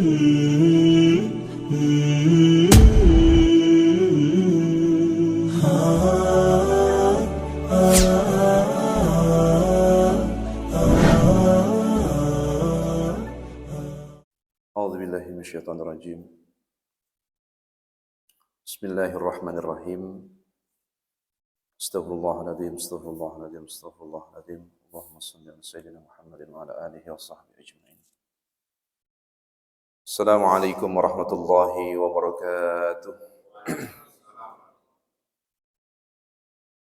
A'udzubillahi minasyaitonirrajim. Bismillahirrahmanirrahim. Astaghfirullahaladzim, astaghfirullahaladzim, astaghfirullahaladzim. Allahumma salli ala sayyidina Muhammadin wa ala alihi wa sahbihi ajma'in. Assalamualaikum warahmatullahi wabarakatuh.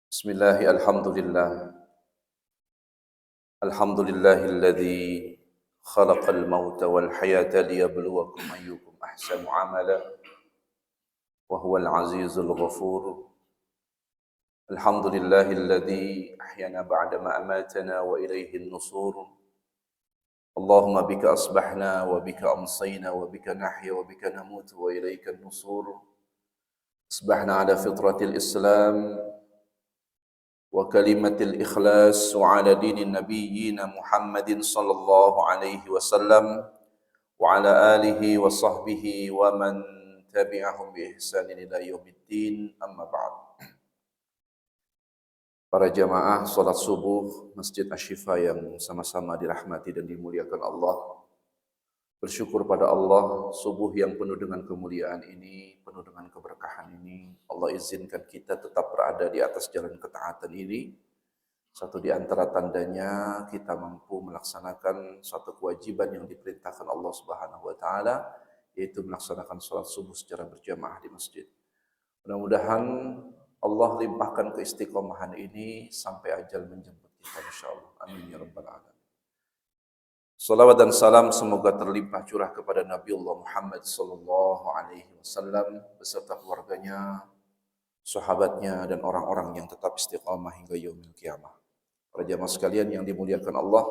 Bismillahi alhamdulillah. Alhamdulillahilladzi khalaqal mauta wal hayata liyabluwakum ayyukum ahsanu amala wa huwal azizul ghafur. Alhamdulillahilladzi ahyana ba'da ma amatana wa ilayhin nusur. Allahumma bika asbahna wa bika amsayna wa bika nahya wa bika namutu wa ilaykan nusur. Asbahna ala fitratil Islam wa kalimatil ikhlas wa ala dinin nabiyyina Muhammadin sallallahu alaihi wasallam wa ala alihi wa sahbihi wa man tabi'ahum bi ihsanin ila yaumiddin, amma ba'd. Para jamaah salat subuh Masjid Asy-Syifa yang sama-sama dirahmati dan dimuliakan Allah, bersyukur pada Allah, subuh yang penuh dengan kemuliaan ini, penuh dengan keberkahan ini, Allah izinkan kita tetap berada di atas jalan ketaatan ini. Satu di antara tandanya kita mampu melaksanakan suatu kewajiban yang diperintahkan Allah Subhanahu wa taala, yaitu melaksanakan salat subuh secara berjamaah di masjid. Mudah-mudahan Allah limpahkan keistiqomahan ini sampai ajal menjemput kita insyaallah. Amin ya rabbal alamin. Salawat dan salam semoga terlimpah curah kepada Nabiullah Muhammad sallallahu alaihi wasallam beserta keluarganya, sahabatnya dan orang-orang yang tetap istiqamah hingga yaumil qiyamah. Para jamaah sekalian yang dimuliakan Allah,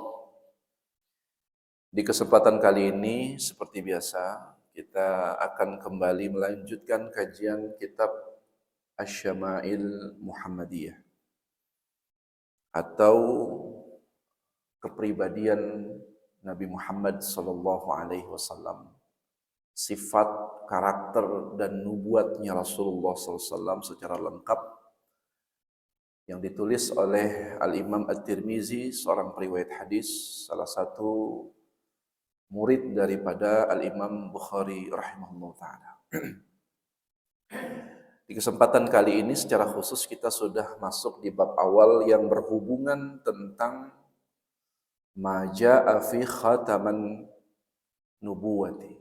di kesempatan kali ini seperti biasa kita akan kembali melanjutkan kajian kitab Asy-Syama'il Muhammadiyah atau kepribadian Nabi Muhammad sallallahu alaihi wasallam, sifat, karakter dan nubuatnya Rasulullah sallallahu alaihi wasallam secara lengkap yang ditulis oleh Al-Imam At-Tirmizi, seorang periwayat hadis, salah satu murid daripada Al-Imam Bukhari rahimahullah ta'ala. Di kesempatan kali ini secara khusus kita sudah masuk di bab awal yang berhubungan tentang ma jaa'a fi khataman nubuwati,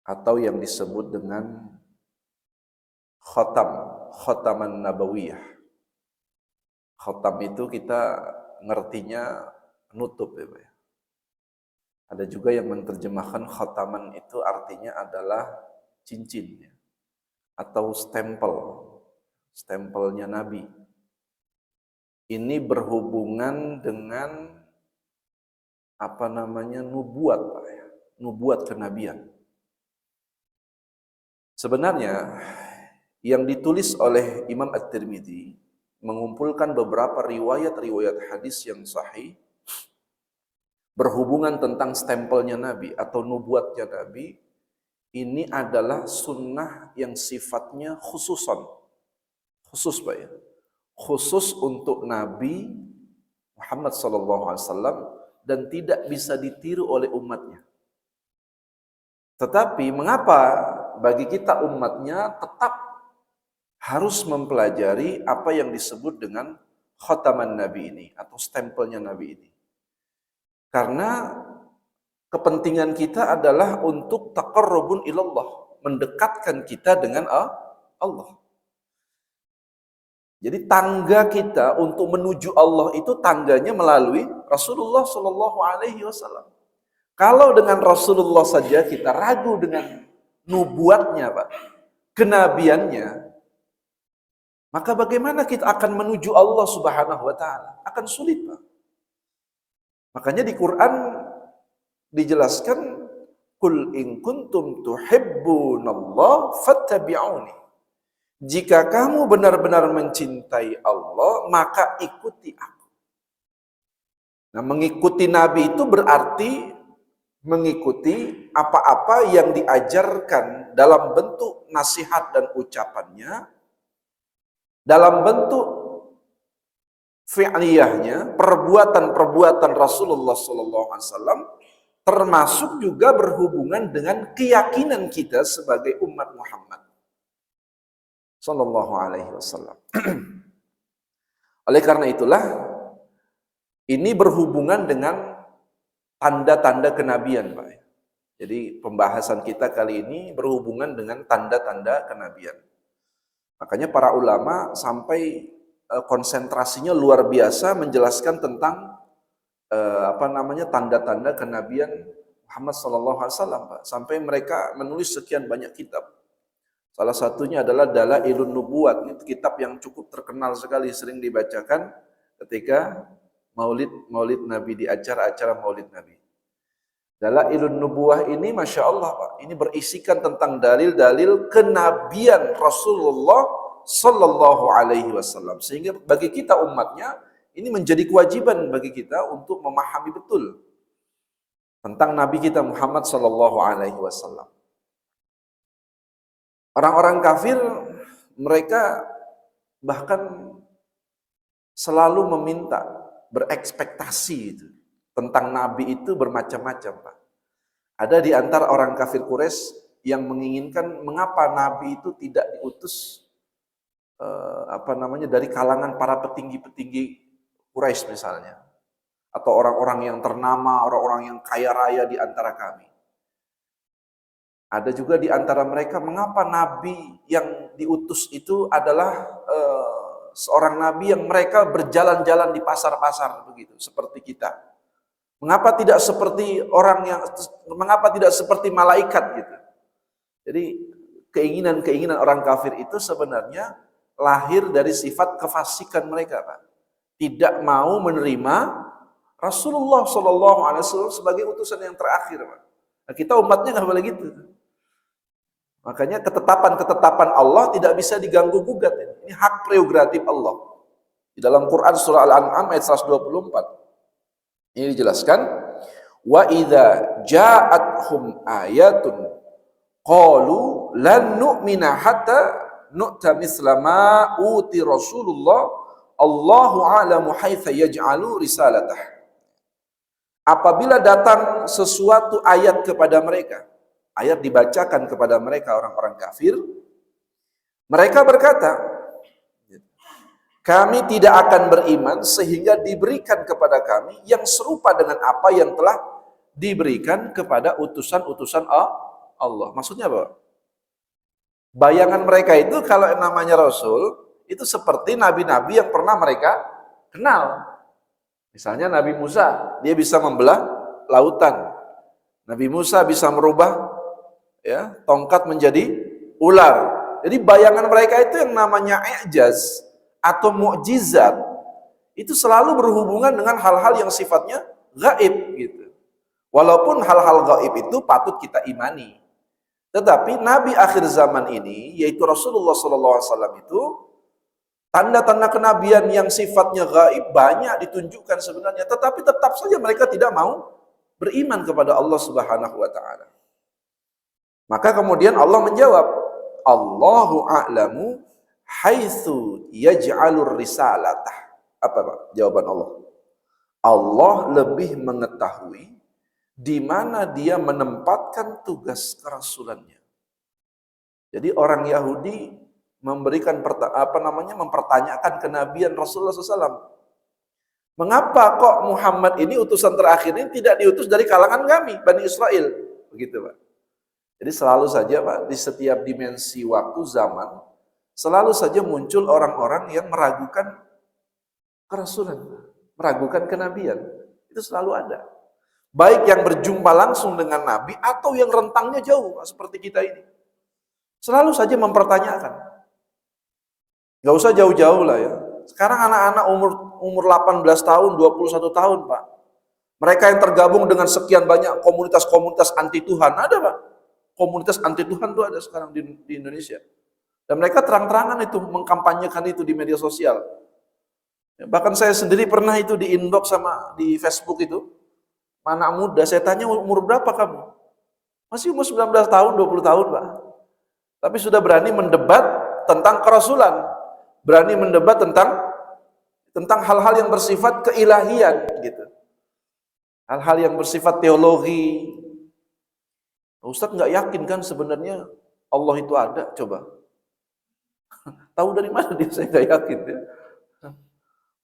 atau yang disebut dengan khataman nabawiyah. Khatam itu kita ngertinya nutup ya Pak. Ada juga yang menerjemahkan khataman itu artinya adalah cincin ya, atau stempelnya Nabi. Ini berhubungan dengan nubuat Pak ya, nubuat kenabian. Sebenarnya yang ditulis oleh Imam At-Tirmidzi mengumpulkan beberapa riwayat-riwayat hadis yang sahih berhubungan tentang stempelnya Nabi atau nubuatnya Nabi. Ini adalah sunnah yang sifatnya khusus Pak ya, khusus untuk Nabi Muhammad SAW dan tidak bisa ditiru oleh umatnya. Tetapi mengapa bagi kita umatnya tetap harus mempelajari apa yang disebut dengan khataman Nabi ini atau stempelnya Nabi ini? Karena kepentingan kita adalah untuk taqarrubun ilallah, mendekatkan kita dengan Allah. Jadi tangga kita untuk menuju Allah itu tangganya melalui Rasulullah Shallallahu Alaihi Wasallam. Kalau dengan Rasulullah saja kita ragu dengan nubuatnya, Pak, kenabiannya, maka bagaimana kita akan menuju Allah Subhanahu Wa Taala? Akan sulit, Pak. Makanya di Quran dijelaskan, Qul in kuntum tuhibbunallah fattabi'uni. Jika kamu benar-benar mencintai Allah, maka ikuti aku. Nah, mengikuti Nabi itu berarti mengikuti apa-apa yang diajarkan dalam bentuk nasihat dan ucapannya, dalam bentuk fi'liyahnya, perbuatan-perbuatan Rasulullah SAW, termasuk juga berhubungan dengan keyakinan kita sebagai umat Muhammad Sallallahu Alaihi Wasallam. Oleh karena itulah, ini berhubungan dengan tanda-tanda kenabian, Pak. Jadi pembahasan kita kali ini berhubungan dengan tanda-tanda kenabian. Makanya para ulama sampai konsentrasinya luar biasa menjelaskan tentang tanda-tanda kenabian Muhammad Sallallahu Alaihi Wasallam, Pak. Sampai mereka menulis sekian banyak kitab. Salah satunya adalah Dalailun Nubuwat, itu kitab yang cukup terkenal sekali, sering dibacakan ketika maulid Nabi, di acara-acara maulid Nabi. Dalailun Nubuwah ini, Masya Allah, Pak, ini berisikan tentang dalil-dalil kenabian Rasulullah Sallallahu Alaihi Wasallam. Sehingga bagi kita umatnya, ini menjadi kewajiban bagi kita untuk memahami betul tentang Nabi kita Muhammad Sallallahu Alaihi Wasallam. Orang-orang kafir, mereka bahkan selalu meminta, berekspektasi itu tentang Nabi itu bermacam-macam, Pak. Ada di antara orang kafir Quraisy yang menginginkan mengapa Nabi itu tidak diutus dari kalangan para petinggi-petinggi Quraisy misalnya, atau orang-orang yang ternama, orang-orang yang kaya raya di antara kami. Ada juga di antara mereka, mengapa Nabi yang diutus itu adalah seorang Nabi yang mereka berjalan-jalan di pasar-pasar begitu, seperti kita. Mengapa tidak seperti malaikat gitu. Jadi keinginan-keinginan orang kafir itu sebenarnya lahir dari sifat kefasikan mereka, Pak. Tidak mau menerima Rasulullah SAW sebagai utusan yang terakhir, Pak. Nah, kita umatnya nggak boleh gitu. Makanya ketetapan-ketetapan Allah tidak bisa diganggu-gugat. Ini hak prerogatif Allah. Di dalam Quran surah Al-An'am ayat 124. Ini dijelaskan, wa idza ja'atuhum ayatun qalu lan nu'mina hatta nu'ta mithla ma uti Rasulullah Allahu a'lamu haitsa yaj'alu risalatah. Apabila datang sesuatu ayat kepada mereka, ayat dibacakan kepada mereka orang-orang kafir, mereka berkata, kami tidak akan beriman sehingga diberikan kepada kami yang serupa dengan apa yang telah diberikan kepada utusan-utusan Allah. Maksudnya apa? Bayangan mereka itu kalau namanya Rasul, itu seperti nabi-nabi yang pernah mereka kenal. Misalnya Nabi Musa, dia bisa membelah lautan. Nabi Musa bisa merubah tongkat menjadi ular. Jadi bayangan mereka itu yang namanya i'jaz atau mukjizat itu selalu berhubungan dengan hal-hal yang sifatnya gaib gitu. Walaupun hal-hal gaib itu patut kita imani. Tetapi Nabi akhir zaman ini, yaitu Rasulullah SAW itu, tanda-tanda kenabian yang sifatnya gaib banyak ditunjukkan sebenarnya. Tetapi tetap saja mereka tidak mau beriman kepada Allah Subhanahu wa Ta'ala. Maka kemudian Allah menjawab, Allahu a'lamu haitsu yaj'alur risalatah. Apa Pak jawaban Allah? Allah lebih mengetahui di mana dia menempatkan tugas kerasulannya. Jadi orang Yahudi memberikan mempertanyakan kenabian Rasulullah SAW. Mengapa kok Muhammad ini utusan terakhir ini tidak diutus dari kalangan kami, Bani Israel? Begitu Pak. Jadi selalu saja Pak, di setiap dimensi waktu zaman, selalu saja muncul orang-orang yang meragukan kerasulan, meragukan kenabian. Itu selalu ada. Baik yang berjumpa langsung dengan Nabi atau yang rentangnya jauh, seperti kita ini. Selalu saja mempertanyakan. Gak usah jauh-jauh lah ya. Sekarang anak-anak umur 18 tahun, 21 tahun Pak. Mereka yang tergabung dengan sekian banyak komunitas-komunitas anti Tuhan, ada Pak. Komunitas anti Tuhan itu ada sekarang di Indonesia. Dan mereka terang-terangan itu mengkampanyekan itu di media sosial. Bahkan saya sendiri pernah itu di inbox sama di Facebook itu. anak muda, saya tanya umur berapa kamu? Masih umur 19 tahun, 20 tahun, Pak. Tapi sudah berani mendebat tentang kerasulan, berani mendebat tentang hal-hal yang bersifat keilahian gitu. Hal-hal yang bersifat teologi. Ustadz nggak yakin kan sebenarnya Allah itu ada, coba. Tahu dari mana dia? Saya nggak yakin ya.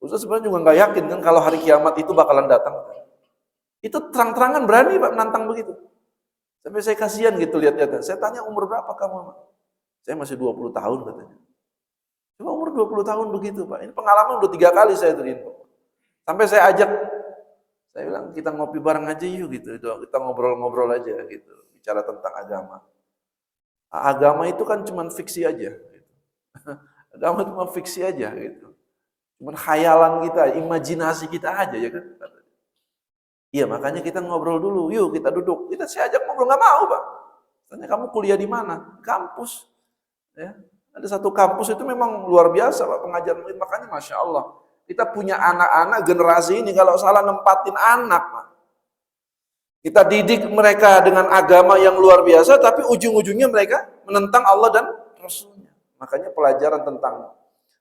Ustadz sebenarnya juga nggak yakin kan kalau hari kiamat itu bakalan datang. Itu terang-terangan berani Pak menantang begitu. Sampai saya kasihan gitu lihat-lihat. Saya tanya umur berapa kamu? Saya masih 20 tahun katanya. Cuma umur 20 tahun begitu Pak. Ini pengalaman udah 3 kali saya terinfo. Sampai saya ajak, saya bilang kita ngopi bareng aja yuk gitu. Kita ngobrol-ngobrol aja gitu. Bicara tentang agama. Agama itu kan cuma fiksi aja. Gitu. Agama cuma fiksi aja gitu. Cuma khayalan kita, imajinasi kita aja ya kan. Iya makanya kita ngobrol dulu, yuk kita duduk. Saya ajak ngobrol, nggak mau Pak. Tanya kamu kuliah di mana? Kampus. Ya. Ada satu kampus itu memang luar biasa Pak pengajaran. Makanya Masya Allah. Kita punya anak-anak generasi ini kalau salah nempatin anak Pak. Kita didik mereka dengan agama yang luar biasa, tapi ujung-ujungnya mereka menentang Allah dan Rasulnya. Makanya pelajaran tentang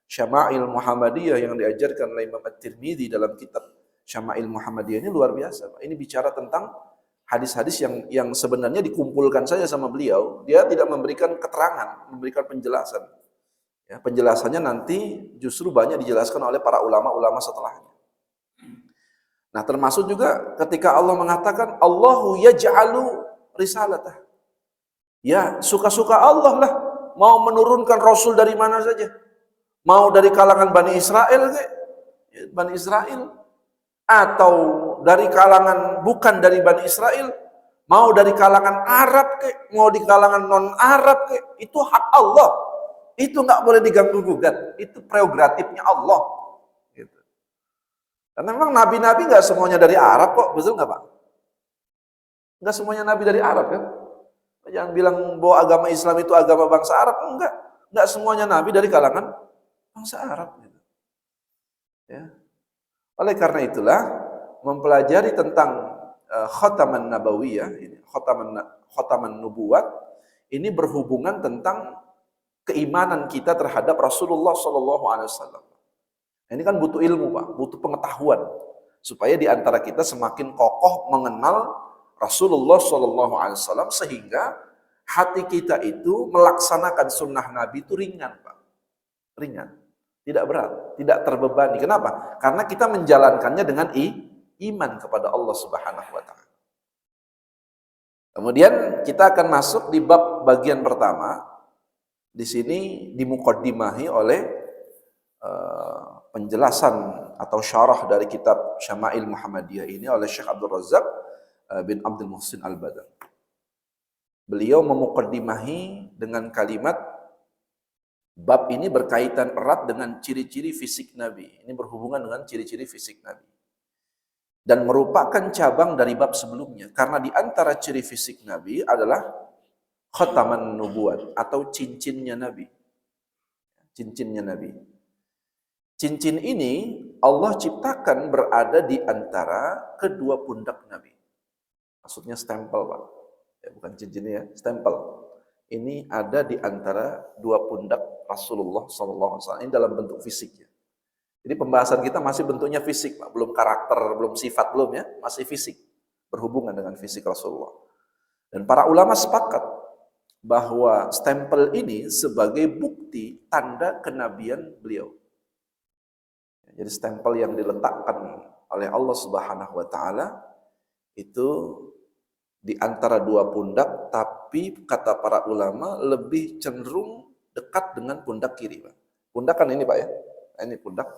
Syama'il Muhammadiyah yang diajarkan oleh Imam At-Tirmidzi dalam kitab Syama'il Muhammadiyah ini luar biasa. Ini bicara tentang hadis-hadis yang sebenarnya dikumpulkan saja sama beliau. Dia tidak memberikan keterangan, memberikan penjelasan. Ya, penjelasannya nanti justru banyak dijelaskan oleh para ulama-ulama setelahnya. Nah, termasuk juga ketika Allah mengatakan Allahu yaj'alu risalatah. Ya, suka-suka Allah lah mau menurunkan rasul dari mana saja. Mau dari kalangan Bani Israel Bani Israel, atau dari kalangan bukan dari Bani Israel, mau dari kalangan Arab mau di kalangan non-Arab itu hak Allah. Itu nggak boleh diganggu gugat. Itu prerogatifnya Allah. Gitu. Karena memang nabi-nabi nggak semuanya dari Arab kok, betul nggak Pak? Nggak semuanya nabi dari Arab kan? Jangan bilang bahwa agama Islam itu agama bangsa Arab, nggak semuanya nabi dari kalangan bangsa Arab. Gitu. Ya. Oleh karena itulah mempelajari tentang khataman nabawiyah, khataman nubuwat ini berhubungan tentang keimanan kita terhadap Rasulullah SAW. Ini kan butuh ilmu Pak, butuh pengetahuan supaya di antara kita semakin kokoh mengenal Rasulullah SAW sehingga hati kita itu melaksanakan sunnah Nabi itu ringan Pak, ringan. Tidak berat, tidak terbebani. Kenapa? Karena kita menjalankannya dengan iman kepada Allah Subhanahu wa taala. Kemudian kita akan masuk di bab bagian pertama. Di sini dimuqaddimahi oleh penjelasan atau syarah dari kitab Syama'il Muhammadiyah ini oleh Syekh Abdul Razak bin Abdul Muhsin Al-Badr. Beliau memuqaddimahi dengan kalimat bab ini berkaitan erat dengan ciri-ciri fisik Nabi. Ini berhubungan dengan ciri-ciri fisik Nabi. Dan merupakan cabang dari bab sebelumnya. Karena di antara ciri fisik Nabi adalah khataman nubuat atau cincinnya Nabi. Cincinnya Nabi. Cincin ini Allah ciptakan berada di antara kedua pundak Nabi. Maksudnya stempel Pak. Ya, bukan cincinnya ya, stempel. Ini ada di antara dua pundak Rasulullah SAW. Ini dalam bentuk fisiknya. Jadi pembahasan kita masih bentuknya fisik, Pak. Belum karakter, belum sifat, belum ya. Masih fisik. Berhubungan dengan fisik Rasulullah. Dan para ulama sepakat bahwa stempel ini sebagai bukti tanda kenabian beliau. Jadi stempel yang diletakkan oleh Allah Subhanahu wa taala itu di antara dua pundak, tapi kata para ulama lebih cenderung dekat dengan pundak kiri, Pak. Pundak kan ini, Pak ya. Ini pundak.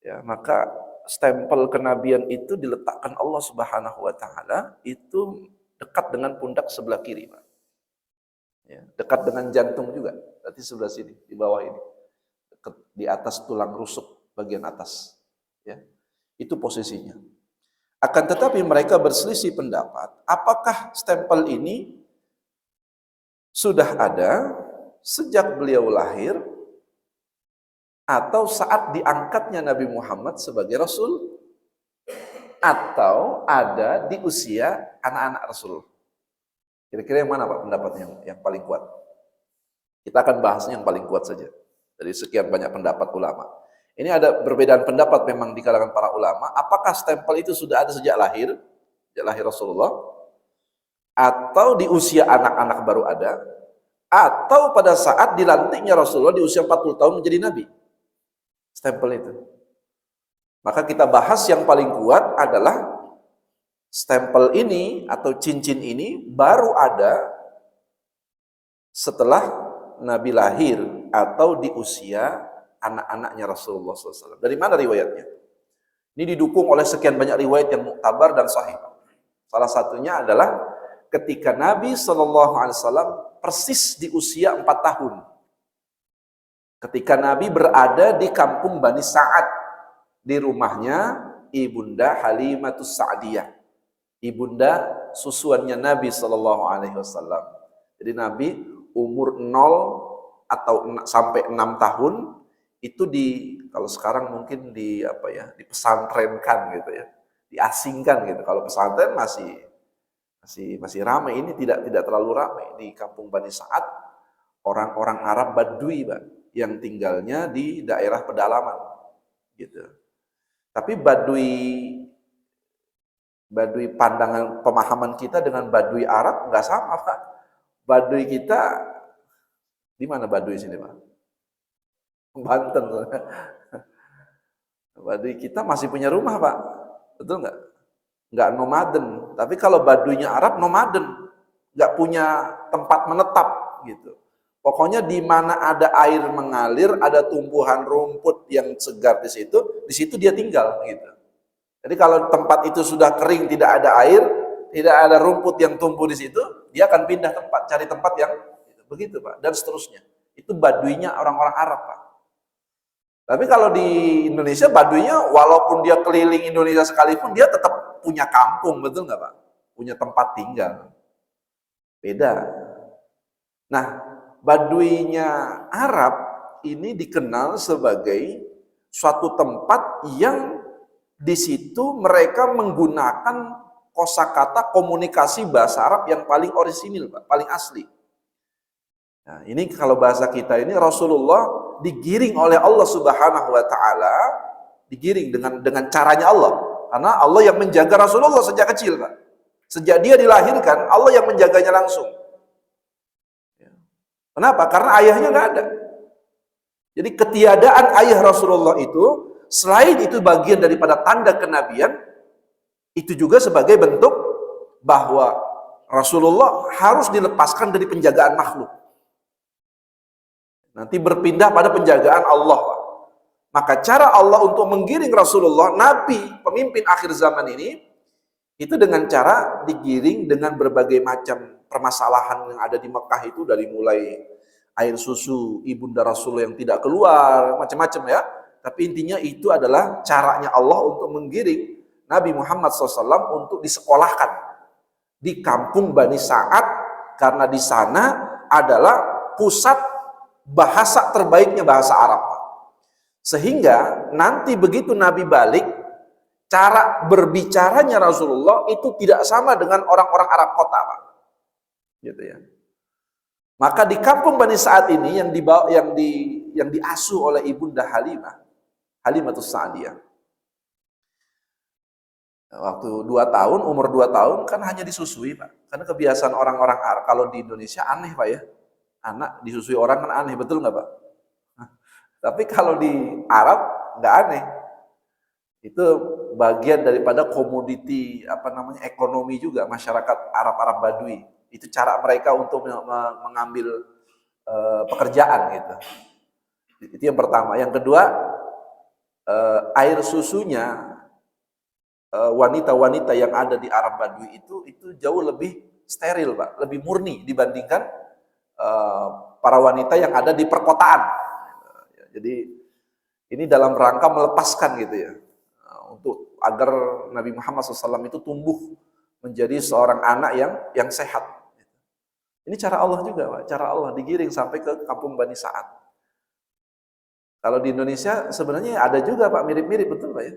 Ya, maka stempel kenabian itu diletakkan Allah Subhanahu wa taala itu dekat dengan pundak sebelah kiri, Pak. Ya, dekat dengan jantung juga. Berarti sebelah sini, di bawah ini. Dekat di atas tulang rusuk bagian atas. Ya. Itu posisinya. Akan tetapi mereka berselisih pendapat, apakah stempel ini sudah ada sejak beliau lahir atau saat diangkatnya Nabi Muhammad sebagai Rasul. atau ada di usia anak-anak Rasul? Kira-kira yang mana Pak pendapatnya yang paling kuat? Kita akan bahasnya yang paling kuat saja dari sekian banyak pendapat ulama. Ini ada perbedaan pendapat memang di kalangan para ulama. Apakah stempel itu sudah ada sejak lahir Rasulullah, atau di usia anak-anak baru ada, atau pada saat dilantiknya Rasulullah di usia 40 tahun menjadi nabi? Stempel itu. Maka kita bahas yang paling kuat adalah stempel ini atau cincin ini baru ada setelah Nabi lahir atau di usia anak-anaknya Rasulullah SAW. Dari mana riwayatnya? Ini didukung oleh sekian banyak riwayat yang muktabar dan sahih. Salah satunya adalah ketika Nabi SAW persis di usia 4 tahun. Ketika Nabi berada di kampung Bani Sa'ad, di rumahnya Ibunda Halimatus Sa'diyah, ibunda susuannya Nabi SAW. Jadi Nabi umur 0 atau sampai 6 tahun itu kalau sekarang mungkin dipesantrenkan gitu ya, diasingkan gitu. Kalau pesantren masih ramai, ini tidak terlalu ramai. Di kampung Bani Sa'ad orang-orang Arab Badui, Pak, yang tinggalnya di daerah pedalaman gitu. Tapi Badui pandangan pemahaman kita dengan Badui Arab nggak sama, Pak. Badui kita di mana Badui sini, Pak? Banten. Badui kita masih punya rumah, Pak. Betul nggak? Nggak nomaden. Tapi kalau Baduinya Arab nomaden, nggak punya tempat menetap gitu. Pokoknya di mana ada air mengalir, ada tumbuhan rumput yang segar di situ dia tinggal gitu. Jadi kalau tempat itu sudah kering, tidak ada air, tidak ada rumput yang tumbuh di situ, dia akan pindah tempat, cari tempat yang begitu, Pak, dan seterusnya. Itu Baduinya orang-orang Arab, Pak. Tapi kalau di Indonesia, Baduinya walaupun dia keliling Indonesia sekalipun, dia tetap punya kampung, betul nggak, Pak? Punya tempat tinggal. Beda. Nah, Baduinya Arab ini dikenal sebagai suatu tempat yang di situ mereka menggunakan kosakata komunikasi bahasa Arab yang paling orisinil, Pak, paling asli. Nah, ini kalau bahasa kita ini Rasulullah digiring oleh Allah Subhanahu wa taala, digiring dengan caranya Allah. Karena Allah yang menjaga Rasulullah sejak kecil, Pak. Sejak dia dilahirkan, Allah yang menjaganya langsung. Kenapa? Karena ayahnya nggak ada. Jadi ketiadaan ayah Rasulullah itu, selain itu bagian daripada tanda kenabian, itu juga sebagai bentuk bahwa Rasulullah harus dilepaskan dari penjagaan makhluk. Nanti berpindah pada penjagaan Allah. Maka cara Allah untuk menggiring Rasulullah, Nabi, pemimpin akhir zaman ini, itu dengan cara digiring dengan berbagai macam permasalahan yang ada di Mekah itu, dari mulai air susu ibunda Rasul yang tidak keluar, macam-macam ya. Tapi intinya itu adalah caranya Allah untuk menggiring Nabi Muhammad SAW untuk disekolahkan di kampung Bani Sa'ad, karena di sana adalah pusat bahasa terbaiknya bahasa Arab. Sehingga nanti begitu Nabi balik, cara berbicaranya Rasulullah itu tidak sama dengan orang-orang Arab kota, Pak. Gitu ya. Maka di kampung Bani Sa'ad ini yang diasuh oleh ibunda Halimatus Sa'diyah. Waktu umur 2 tahun kan hanya disusui, Pak. Karena kebiasaan orang-orang Arab, kalau di Indonesia aneh, Pak ya. Anak disusui orang kan aneh, betul nggak, Pak? Tapi kalau di Arab nggak aneh. Itu bagian daripada komoditi ekonomi juga masyarakat Arab Badui. Itu cara mereka untuk mengambil pekerjaan gitu. Itu yang pertama. Yang kedua, air susunya wanita-wanita yang ada di Arab Badui itu jauh lebih steril, Pak, lebih murni dibandingkan para wanita yang ada di perkotaan. Jadi ini dalam rangka melepaskan gitu ya, untuk agar Nabi Muhammad SAW itu tumbuh menjadi seorang anak yang sehat. Ini cara Allah juga, Pak. Cara Allah digiring sampai ke kampung Bani Sa'ad. Kalau di Indonesia sebenarnya ada juga, Pak, mirip-mirip, betul, Pak ya?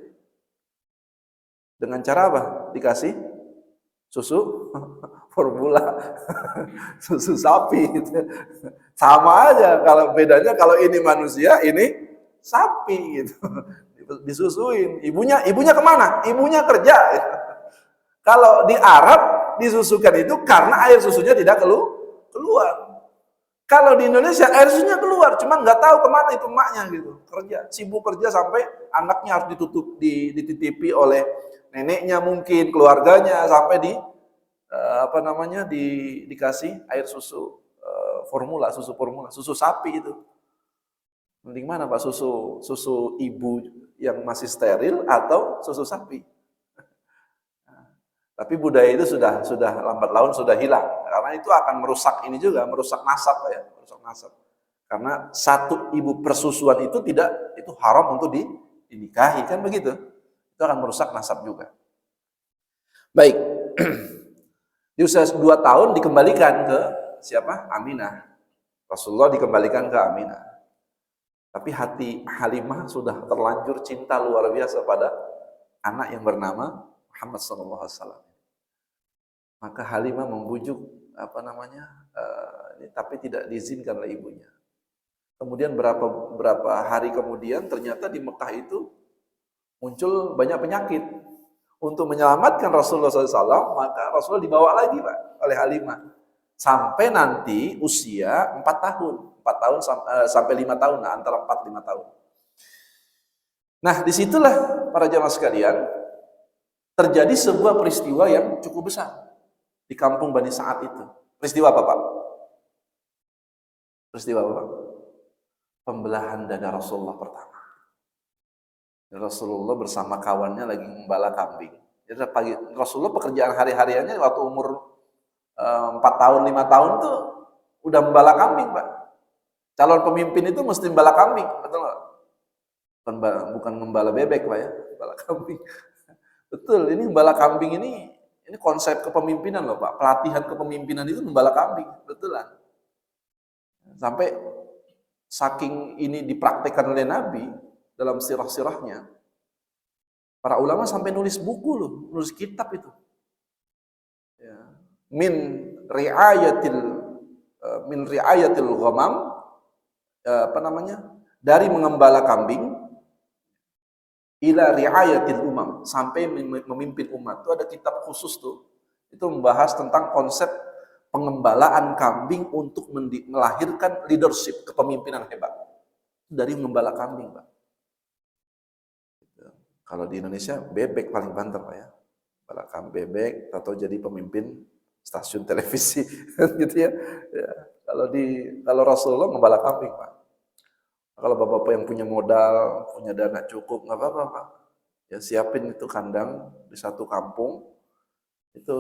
Dengan cara apa? Dikasih susu formula, susu sapi. Sama aja, kalau bedanya kalau ini manusia, ini sapi gitu. Disusuin. Ibunya kemana? Ibunya kerja. Kalau di Arab disusukan itu karena air susunya tidak keluar. Kalau di Indonesia air susunya keluar, cuman nggak tahu kemana itu emaknya gitu. Sibuk kerja sampai anaknya harus dititipi oleh neneknya mungkin, keluarganya sampai dikasih air susu formula, susu sapi itu. Mending mana Pak, susu ibu yang masih steril atau susu sapi? Tapi budaya itu sudah lambat laun sudah hilang, karena itu akan merusak ini juga, merusak nasab ya, merusak nasab. Karena satu ibu persusuan itu haram untuk dinikahi, kan begitu? Itu akan merusak nasab juga. Baik, di usia 2 tahun dikembalikan ke siapa? Aminah. Rasulullah dikembalikan ke Aminah. Tapi hati Halimah sudah terlanjur cinta luar biasa pada anak yang bernama Muhammad SAW. Maka Halimah membujuk tapi tidak diizinkan oleh ibunya. Kemudian berapa hari kemudian ternyata di Mekah itu muncul banyak penyakit. Untuk menyelamatkan Rasulullah SAW, maka Rasulullah dibawa lagi Pak oleh Halimah sampai nanti usia 4 tahun sampai 5 tahun, antara 4-5 tahun. Nah, disitulah para jamaah sekalian terjadi sebuah peristiwa yang cukup besar di kampung Bani Sa'ad itu. Peristiwa apa Pak? Peristiwa apa Pak? Pembelahan dada Rasulullah pertama. Rasulullah bersama kawannya lagi membala kambing. Jadi Rasulullah pekerjaan hari-hariannya waktu umur 4 tahun, 5 tahun tuh udah membala kambing Pak. Calon pemimpin itu mesti membala kambing, betul nggak? Bukan membala bebek Pak ya, membala kambing. Betul, ini membala kambing ini konsep kepemimpinan loh Pak. Pelatihan kepemimpinan itu membala kambing, betulan. Sampai saking ini dipraktekkan oleh Nabi dalam sirah-sirahnya, para ulama sampai nulis buku loh, nulis kitab itu. Ya. Min riayatil ghamam, dari mengembala kambing ila riayatil umam, sampai memimpin umat. Itu ada kitab khusus tuh. Itu membahas tentang konsep pengembalaan kambing untuk melahirkan leadership, kepemimpinan hebat. Dari mengembala kambing, Pak. Kalau di Indonesia bebek paling banter Pak ya. Mengembala kambing bebek atau jadi pemimpin stasiun televisi gitu ya. Kalau Rasulullah mengembala kambing, Pak. Kalau bapak-bapak yang punya modal, punya dana cukup, nggak apa-apa Pak. Ya siapin itu kandang di satu kampung, itu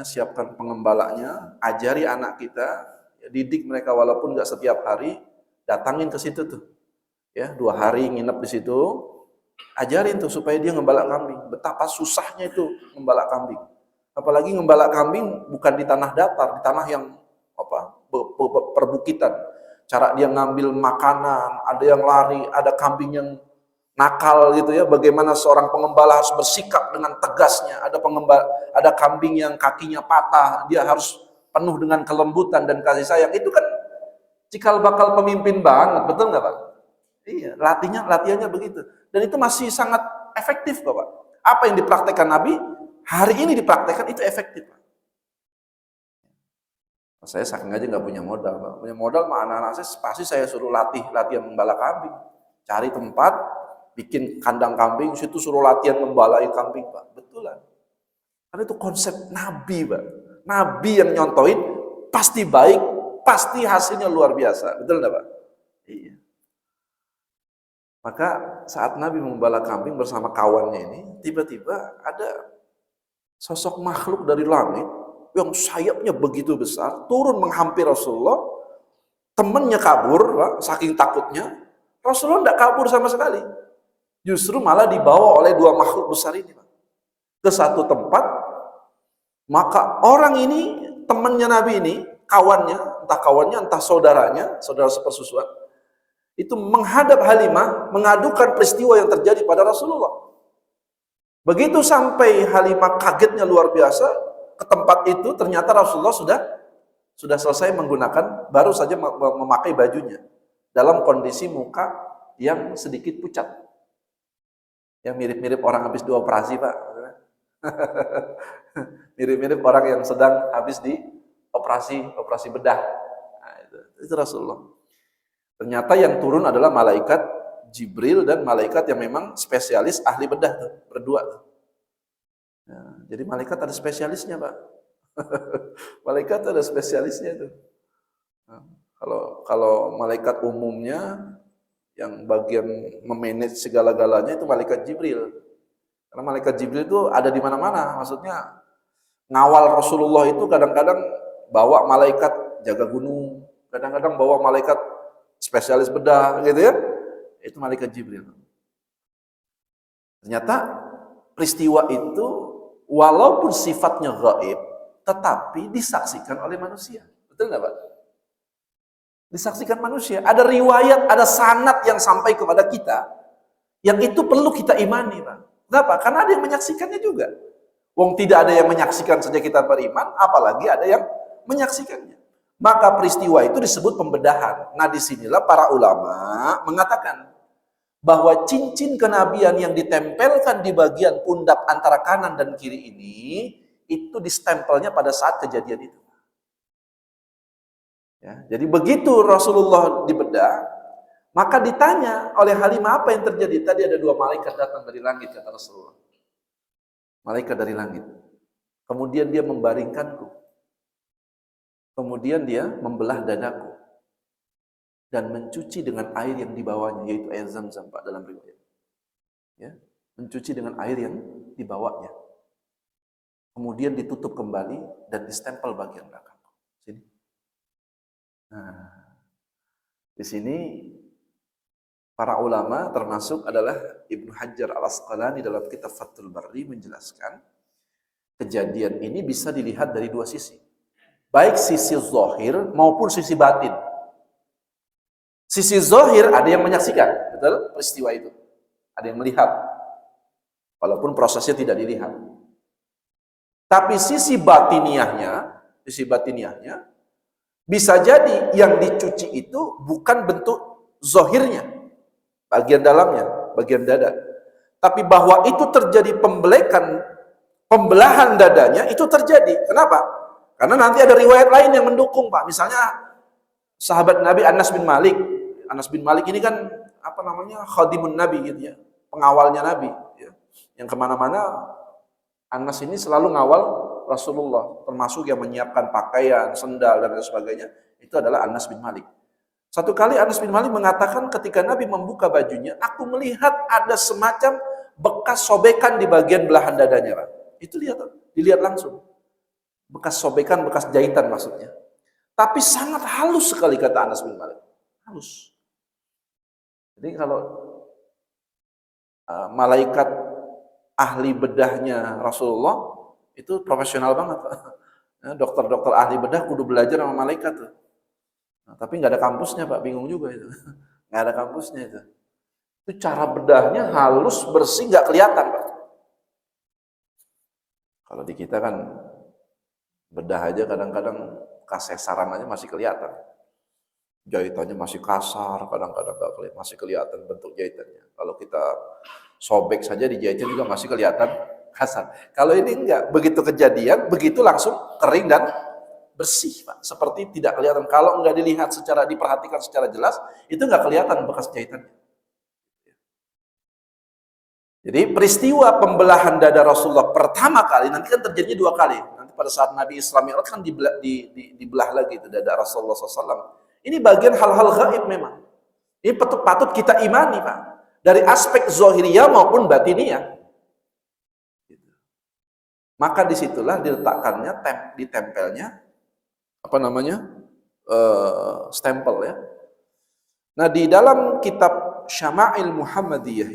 siapkan pengembalanya, ajari anak kita, ya, didik mereka walaupun nggak setiap hari, datangin ke situ tuh, ya 2 hari nginep di situ, ajarin tuh supaya dia ngembala kambing. Betapa susahnya itu ngembala kambing. Apalagi ngembala kambing bukan di tanah datar, di tanah yang perbukitan. Cara dia ngambil makanan, ada yang lari, ada kambing yang nakal gitu ya. Bagaimana seorang pengembala harus bersikap dengan tegasnya. Ada kambing yang kakinya patah, dia harus penuh dengan kelembutan dan kasih sayang. Itu kan cikal bakal pemimpin banget, betul nggak Pak? Iya, latihannya begitu. Dan itu masih sangat efektif Bapak. Apa yang dipraktekkan Nabi, hari ini dipraktekkan itu efektif Pak. Saya saking aja nggak punya modal Pak. Punya modal mah anak-anak saya pasti saya suruh latihan membala kambing. Cari tempat, bikin kandang kambing, situ suruh latihan membalai kambing Pak. Betulan. Karena itu konsep Nabi Pak. Nabi yang nyontoin pasti baik, pasti hasilnya luar biasa. Betul nggak Pak? Iya. Maka saat Nabi membala kambing bersama kawannya ini, tiba-tiba ada sosok makhluk dari langit yang sayapnya begitu besar, turun menghampiri Rasulullah. Temannya kabur, Pak, saking takutnya. Rasulullah tidak kabur sama sekali. Justru malah dibawa oleh 2 makhluk besar ini Pak, ke satu tempat. Maka orang ini, temannya Nabi ini, kawannya, entah saudaranya, saudara sepersusuan, itu menghadap Halimah, mengadukan peristiwa yang terjadi pada Rasulullah. Begitu sampai Halimah kagetnya luar biasa, ke tempat itu ternyata Rasulullah sudah selesai menggunakan, baru saja memakai bajunya dalam kondisi muka yang sedikit pucat. Yang mirip-mirip orang habis dioperasi, Pak. Mirip-mirip orang yang sedang habis di operasi bedah. Nah, itu Rasulullah. Ternyata yang turun adalah malaikat Jibril dan malaikat yang memang spesialis ahli bedah tuh, berdua tuh. Nah, jadi malaikat ada spesialisnya, Pak. Malaikat ada spesialisnya tuh. Nah, kalau malaikat umumnya yang bagian memanage segala-galanya itu malaikat Jibril. Karena malaikat Jibril itu ada di mana-mana, maksudnya ngawal Rasulullah itu kadang-kadang bawa malaikat jaga gunung, kadang-kadang bawa malaikat spesialis bedah gitu ya. Itu malaikat Jibril. Ternyata peristiwa itu walaupun sifatnya gaib, tetapi disaksikan oleh manusia. Betul nggak, Pak? Disaksikan manusia. Ada riwayat, ada sanad yang sampai kepada kita, yang itu perlu kita imani, Pak. Kenapa? Karena ada yang menyaksikannya juga. Wong tidak ada yang menyaksikan saja kita beriman, apalagi ada yang menyaksikannya. Maka peristiwa itu disebut pembedahan. Nah, disinilah para ulama mengatakan bahwa cincin kenabian yang ditempelkan di bagian pundak antara kanan dan kiri ini, itu distempelnya pada saat kejadian itu. Ya, jadi begitu Rasulullah dibedah, maka ditanya oleh Halimah apa yang terjadi. Tadi ada 2 malaikat datang dari langit, kata Rasulullah. Malaikat dari langit. Kemudian dia membaringkanku. Kemudian dia membelah dadaku. Dan mencuci dengan air yang dibawanya, yaitu air Zam-Zam, Pak, dalam riwayat. Ya, mencuci dengan air yang dibawanya. Kemudian ditutup kembali dan distempel bagian belakang. Sini. Nah, di sini para ulama termasuk adalah Ibnu Hajar Al-Asqalani dalam kitab Fathul Bari menjelaskan kejadian ini bisa dilihat dari 2 sisi. Baik sisi zahir maupun sisi batin. Sisi zahir ada yang menyaksikan, betul? Peristiwa itu. Ada yang melihat. Walaupun prosesnya tidak dilihat. Tapi sisi batiniahnya bisa jadi yang dicuci itu bukan bentuk zahirnya, bagian dalamnya, bagian dada. Tapi bahwa itu terjadi pembelahan dadanya itu terjadi. Kenapa? Karena nanti ada riwayat lain yang mendukung, Pak. Misalnya sahabat Nabi Anas bin Malik. Anas bin Malik ini kan khadimun Nabi gitu ya, pengawalnya Nabi. Ya. Yang kemana-mana Anas ini selalu ngawal Rasulullah, termasuk yang menyiapkan pakaian, sendal dan lain sebagainya. Itu adalah Anas bin Malik. Satu kali Anas bin Malik mengatakan ketika Nabi membuka bajunya, aku melihat ada semacam bekas sobekan di bagian belahan dadanya, Pak. Itu dilihat langsung. Bekas sobekan, bekas jahitan maksudnya. Tapi sangat halus sekali, kata Anas bin Malik. Halus. Jadi kalau malaikat ahli bedahnya Rasulullah itu profesional banget, Pak. Dokter-dokter ahli bedah kudu belajar sama malaikat tuh. Nah, tapi nggak ada kampusnya, Pak, bingung juga itu. Nggak ada kampusnya itu. Itu cara bedahnya halus, bersih, nggak kelihatan, Pak. Kalau di kita kan bedah aja kadang-kadang kasesaran aja masih kelihatan. Jahitannya masih kasar, kadang-kadang nggak kelihatan, masih kelihatan bentuk jahitannya. Kalau kita sobek saja di jahitnya juga masih kelihatan kasar. Kalau ini enggak, begitu kejadian, begitu langsung kering dan bersih, Pak. Seperti tidak kelihatan. Kalau enggak dilihat diperhatikan secara jelas, itu enggak kelihatan bekas jahitannya. Jadi peristiwa pembelahan dada Rasulullah pertama kali, nanti kan terjadinya 2 kali. Nanti pada saat Nabi Islam Mi'raj kan dibelah lagi itu dada Rasulullah SAW. Ini bagian hal-hal gaib memang. Ini patut kita imani, Pak. Dari aspek zahiriyah maupun batiniyah. Maka disitulah diletakkannya, ditempelnya, stempel ya. Nah, di dalam kitab Syama'il Muhammadiyah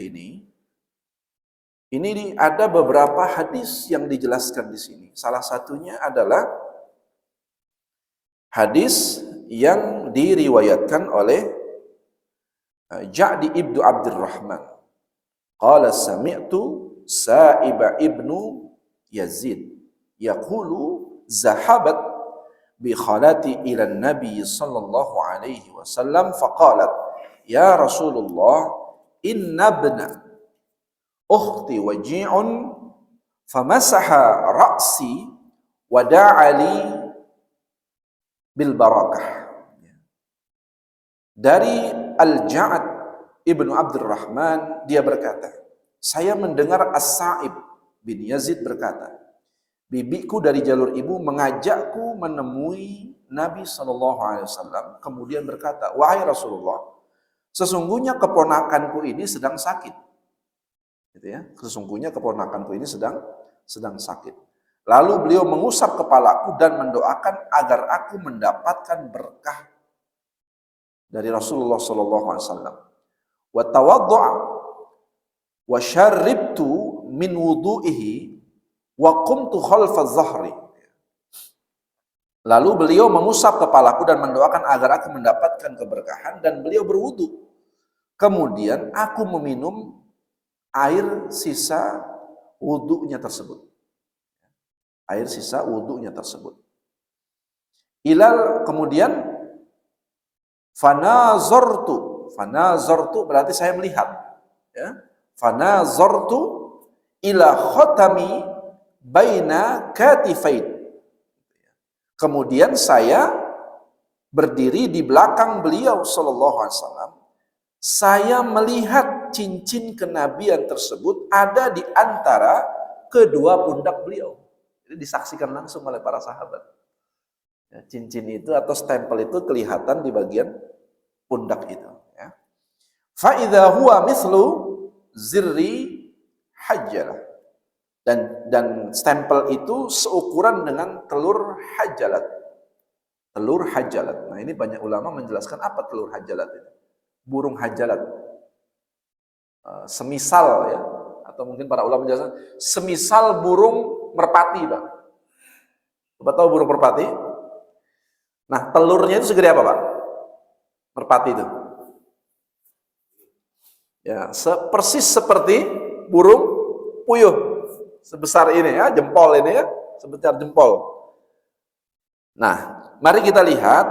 ini ada beberapa hadis yang dijelaskan di sini. Salah satunya adalah hadis yang diriwayatkan oleh Ja'di ibnu Abdurrahman. Qala sami'tu Sa'ib ibnu Yazid yaqulu zahabat bi khalati ila Nabi sallallahu alaihi wasallam faqalat ya Rasulullah inna ibna ukhti waji'un famasaha ra'si wa da'ali bil barakah. Dari Al-Ja'ad ibnu Abdurrahman, dia berkata, saya mendengar As-Sa'ib bin Yazid berkata, bibiku dari jalur ibu mengajakku menemui Nabi SAW, kemudian berkata, wahai Rasulullah, sesungguhnya keponakanku ini sedang sakit. Gitu ya, sesungguhnya keponakanku ini sedang sakit. Lalu beliau mengusap kepalaku dan mendoakan agar aku mendapatkan berkah dari Rasulullah SAW. Wa tawaddu'a wa syaribtu min wudu'ihi wa qumtu khalfa zahri. Lalu beliau mengusap kepalaku dan mendoakan agar aku mendapatkan keberkahan dan beliau berwudu. Kemudian aku meminum air sisa wudunya tersebut. Air sisa wudunya tersebut. Ilal kemudian fanazartu berarti saya melihat, ya. Fanazartu ila khatami baina katifain. Kemudian saya berdiri di belakang beliau sallallahu alaihi wasallam. Saya melihat cincin kenabian tersebut ada di antara kedua pundak beliau. Jadi disaksikan langsung oleh para sahabat. Ya, cincin itu atau stempel itu kelihatan di bagian pundak itu. Ya. Fa idza huwa mithlu zirri hajjalah. Dan stempel itu seukuran dengan telur hajalat. Telur hajalat. Nah, ini banyak ulama menjelaskan apa telur hajalat itu. Burung hajalat. Semisal ya, atau mungkin para ulama menjelaskan semisal burung merpati, Pak. Coba tahu burung merpati? Nah, telurnya itu segede apa, Pak? Merpati itu. Ya, persis seperti burung puyuh. Sebesar ini ya, jempol ini ya, sebesar jempol. Nah, mari kita lihat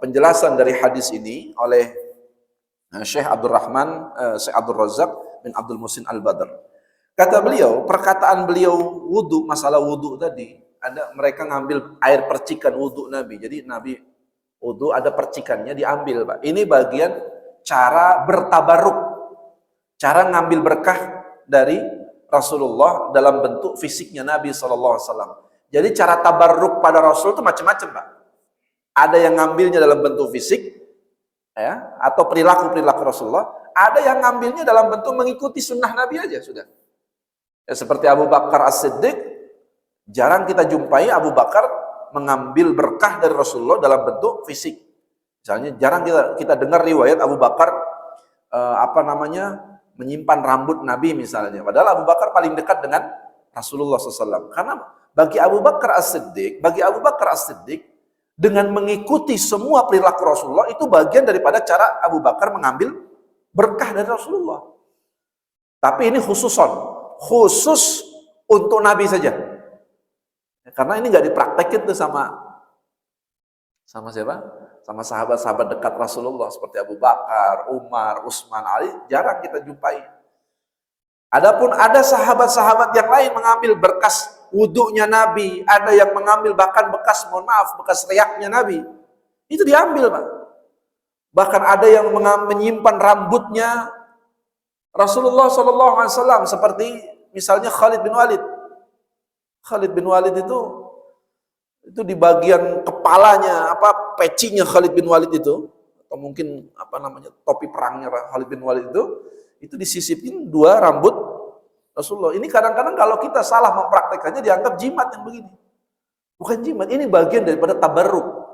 penjelasan dari hadis ini oleh Syekh Abdurrahman, Syekh Abdul Razak bin Abdul Muhsin Al-Badr. Kata beliau, perkataan beliau wudu, masalah wudu tadi, ada mereka ngambil air percikan wudu Nabi. Jadi Nabi wudu ada percikannya diambil, Pak. Ini bagian cara bertabaruk, cara ngambil berkah dari Rasulullah dalam bentuk fisiknya Nabi SAW. Jadi cara tabarruk pada Rasul itu macam-macam, Pak. Ada yang ngambilnya dalam bentuk fisik, ya, atau perilaku Rasulullah. Ada yang ngambilnya dalam bentuk mengikuti sunnah Nabi aja sudah. Ya, seperti Abu Bakar As-Siddiq, jarang kita jumpai Abu Bakar mengambil berkah dari Rasulullah dalam bentuk fisik. Misalnya jarang kita dengar riwayat Abu Bakar menyimpan rambut Nabi misalnya. Padahal Abu Bakar paling dekat dengan Rasulullah SAW. Karena bagi Abu Bakar As-Siddiq, dengan mengikuti semua perilaku Rasulullah, itu bagian daripada cara Abu Bakar mengambil berkah dari Rasulullah. Tapi ini khusus untuk Nabi saja. Karena ini nggak dipraktekin tuh sama siapa? Sama sahabat-sahabat dekat Rasulullah seperti Abu Bakar, Umar, Utsman, Ali, jarang kita jumpai. Adapun ada sahabat-sahabat yang lain mengambil berkas wudunya Nabi, ada yang mengambil bahkan bekas riaknya Nabi. Itu diambil, Pak. Bahkan ada yang menyimpan rambutnya Rasulullah SAW seperti misalnya Khalid bin Walid. Khalid bin Walid itu di bagian kepalanya, pecinya Khalid bin Walid itu, atau mungkin topi perangnya Khalid bin Walid itu disisipin dua rambut Rasulullah. Ini kadang-kadang kalau kita salah mempraktekannya dianggap jimat yang begini. Bukan jimat, ini bagian daripada tabarruk.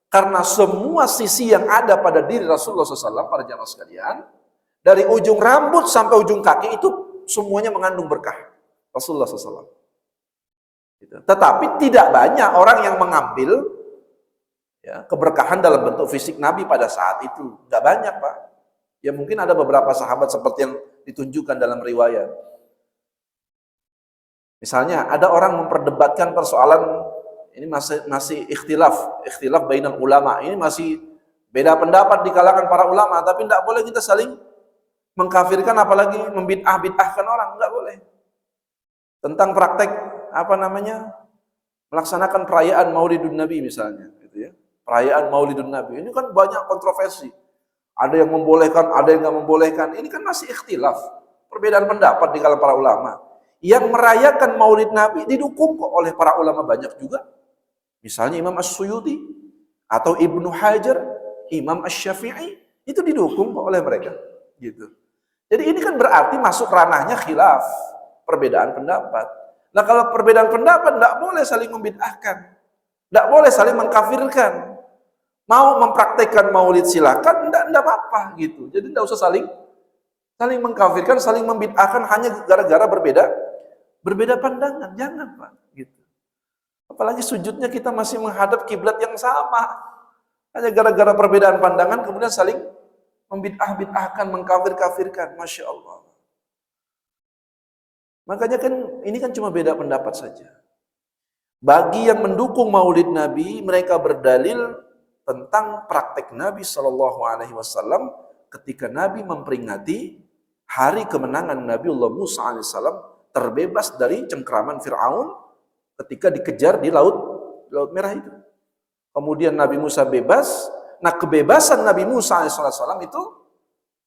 Karena semua sisi yang ada pada diri Rasulullah SAW, para jamaah sekalian, dari ujung rambut sampai ujung kaki itu semuanya mengandung berkah Rasulullah SAW. Tetapi tidak banyak orang yang mengambil ya, keberkahan dalam bentuk fisik Nabi pada saat itu. Tidak banyak, Pak. Ya mungkin ada beberapa sahabat seperti yang ditunjukkan dalam riwayat. Misalnya ada orang memperdebatkan persoalan ini masih ikhtilaf bainal ulama. Ini masih beda pendapat di kalangan para ulama, tapi tidak boleh kita saling mengkafirkan apalagi membid'ah-bid'ahkan orang, enggak boleh. Tentang praktek melaksanakan perayaan Maulidun Nabi misalnya, gitu ya. Perayaan Maulidun Nabi ini kan banyak kontroversi. Ada yang membolehkan, ada yang nggak membolehkan. Ini kan masih ikhtilaf, perbedaan pendapat di kalangan para ulama. Yang merayakan Maulid Nabi didukung kok oleh para ulama banyak juga. Misalnya Imam As-Suyuti atau Ibnu Hajar, Imam Asy-Syafi'i, itu didukung kok oleh mereka, gitu. Jadi ini kan berarti masuk ranahnya khilaf, perbedaan pendapat. Nah, kalau perbedaan pendapat tidak boleh saling membid'ahkan, tidak boleh saling mengkafirkan. Mau mempraktekkan Maulid silakan, tidak apa-apa gitu. Jadi tidak usah saling mengkafirkan, saling membid'ahkan hanya gara-gara berbeda pandangan, jangan Pak, gitu. Apalagi sujudnya kita masih menghadap kiblat yang sama. Hanya gara-gara perbedaan pandangan kemudian saling membid'ah-bid'ahkan, mengkafir-kafirkan, Masya Allah. Makanya kan ini kan cuma beda pendapat saja. Bagi yang mendukung Maulid Nabi, mereka berdalil tentang praktek Nabi Shallallahu Alaihi Wasallam ketika Nabi memperingati hari kemenangan Nabiullah Musa alaihissalam terbebas dari cengkraman Fir'aun ketika dikejar di Laut Merah itu. Kemudian Nabi Musa bebas. Nah, kebebasan Nabi Musa alaihissalam itu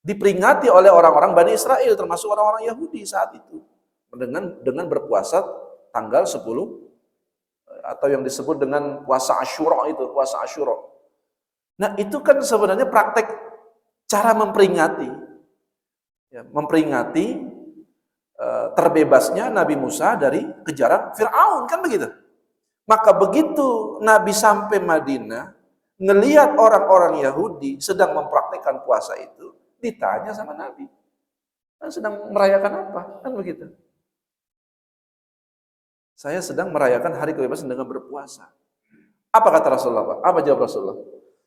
diperingati oleh orang-orang Bani Israel, termasuk orang-orang Yahudi saat itu, dengan berpuasa tanggal 10 atau yang disebut dengan puasa Asyura itu, puasa Asyura. Nah, itu kan sebenarnya praktek cara memperingati, ya, terbebasnya Nabi Musa dari kejaran Fir'aun, kan begitu. Maka begitu Nabi sampai Madinah, ngelihat orang-orang Yahudi sedang mempraktekkan puasa itu, ditanya sama Nabi, sedang merayakan apa? Kan begitu. Saya sedang merayakan hari kebebasan dengan berpuasa. Apa kata Rasulullah? Apa jawab Rasulullah?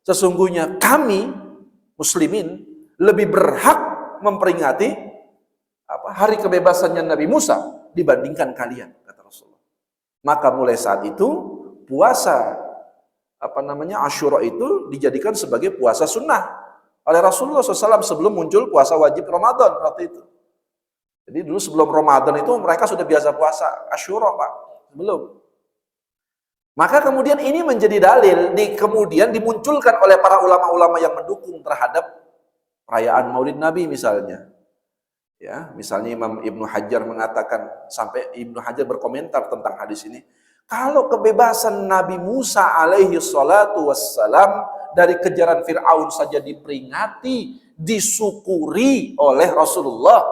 Sesungguhnya kami muslimin lebih berhak memperingati hari kebebasannya Nabi Musa dibandingkan kalian, kata Rasulullah. Maka mulai saat itu puasa Asyura itu dijadikan sebagai puasa sunnah oleh Rasulullah SAW sebelum muncul puasa wajib Ramadan waktu itu. Jadi dulu sebelum Ramadan itu mereka sudah biasa puasa Asyura, Pak. Belum. Maka kemudian ini menjadi dalil kemudian dimunculkan oleh para ulama-ulama yang mendukung terhadap perayaan Maulid Nabi misalnya. Ya, misalnya Imam Ibnu Hajar mengatakan, sampai Ibnu Hajar berkomentar tentang hadis ini, kalau kebebasan Nabi Musa alaihi salatu wassalam dari kejaran Fir'aun saja diperingati, disyukuri oleh Rasulullah,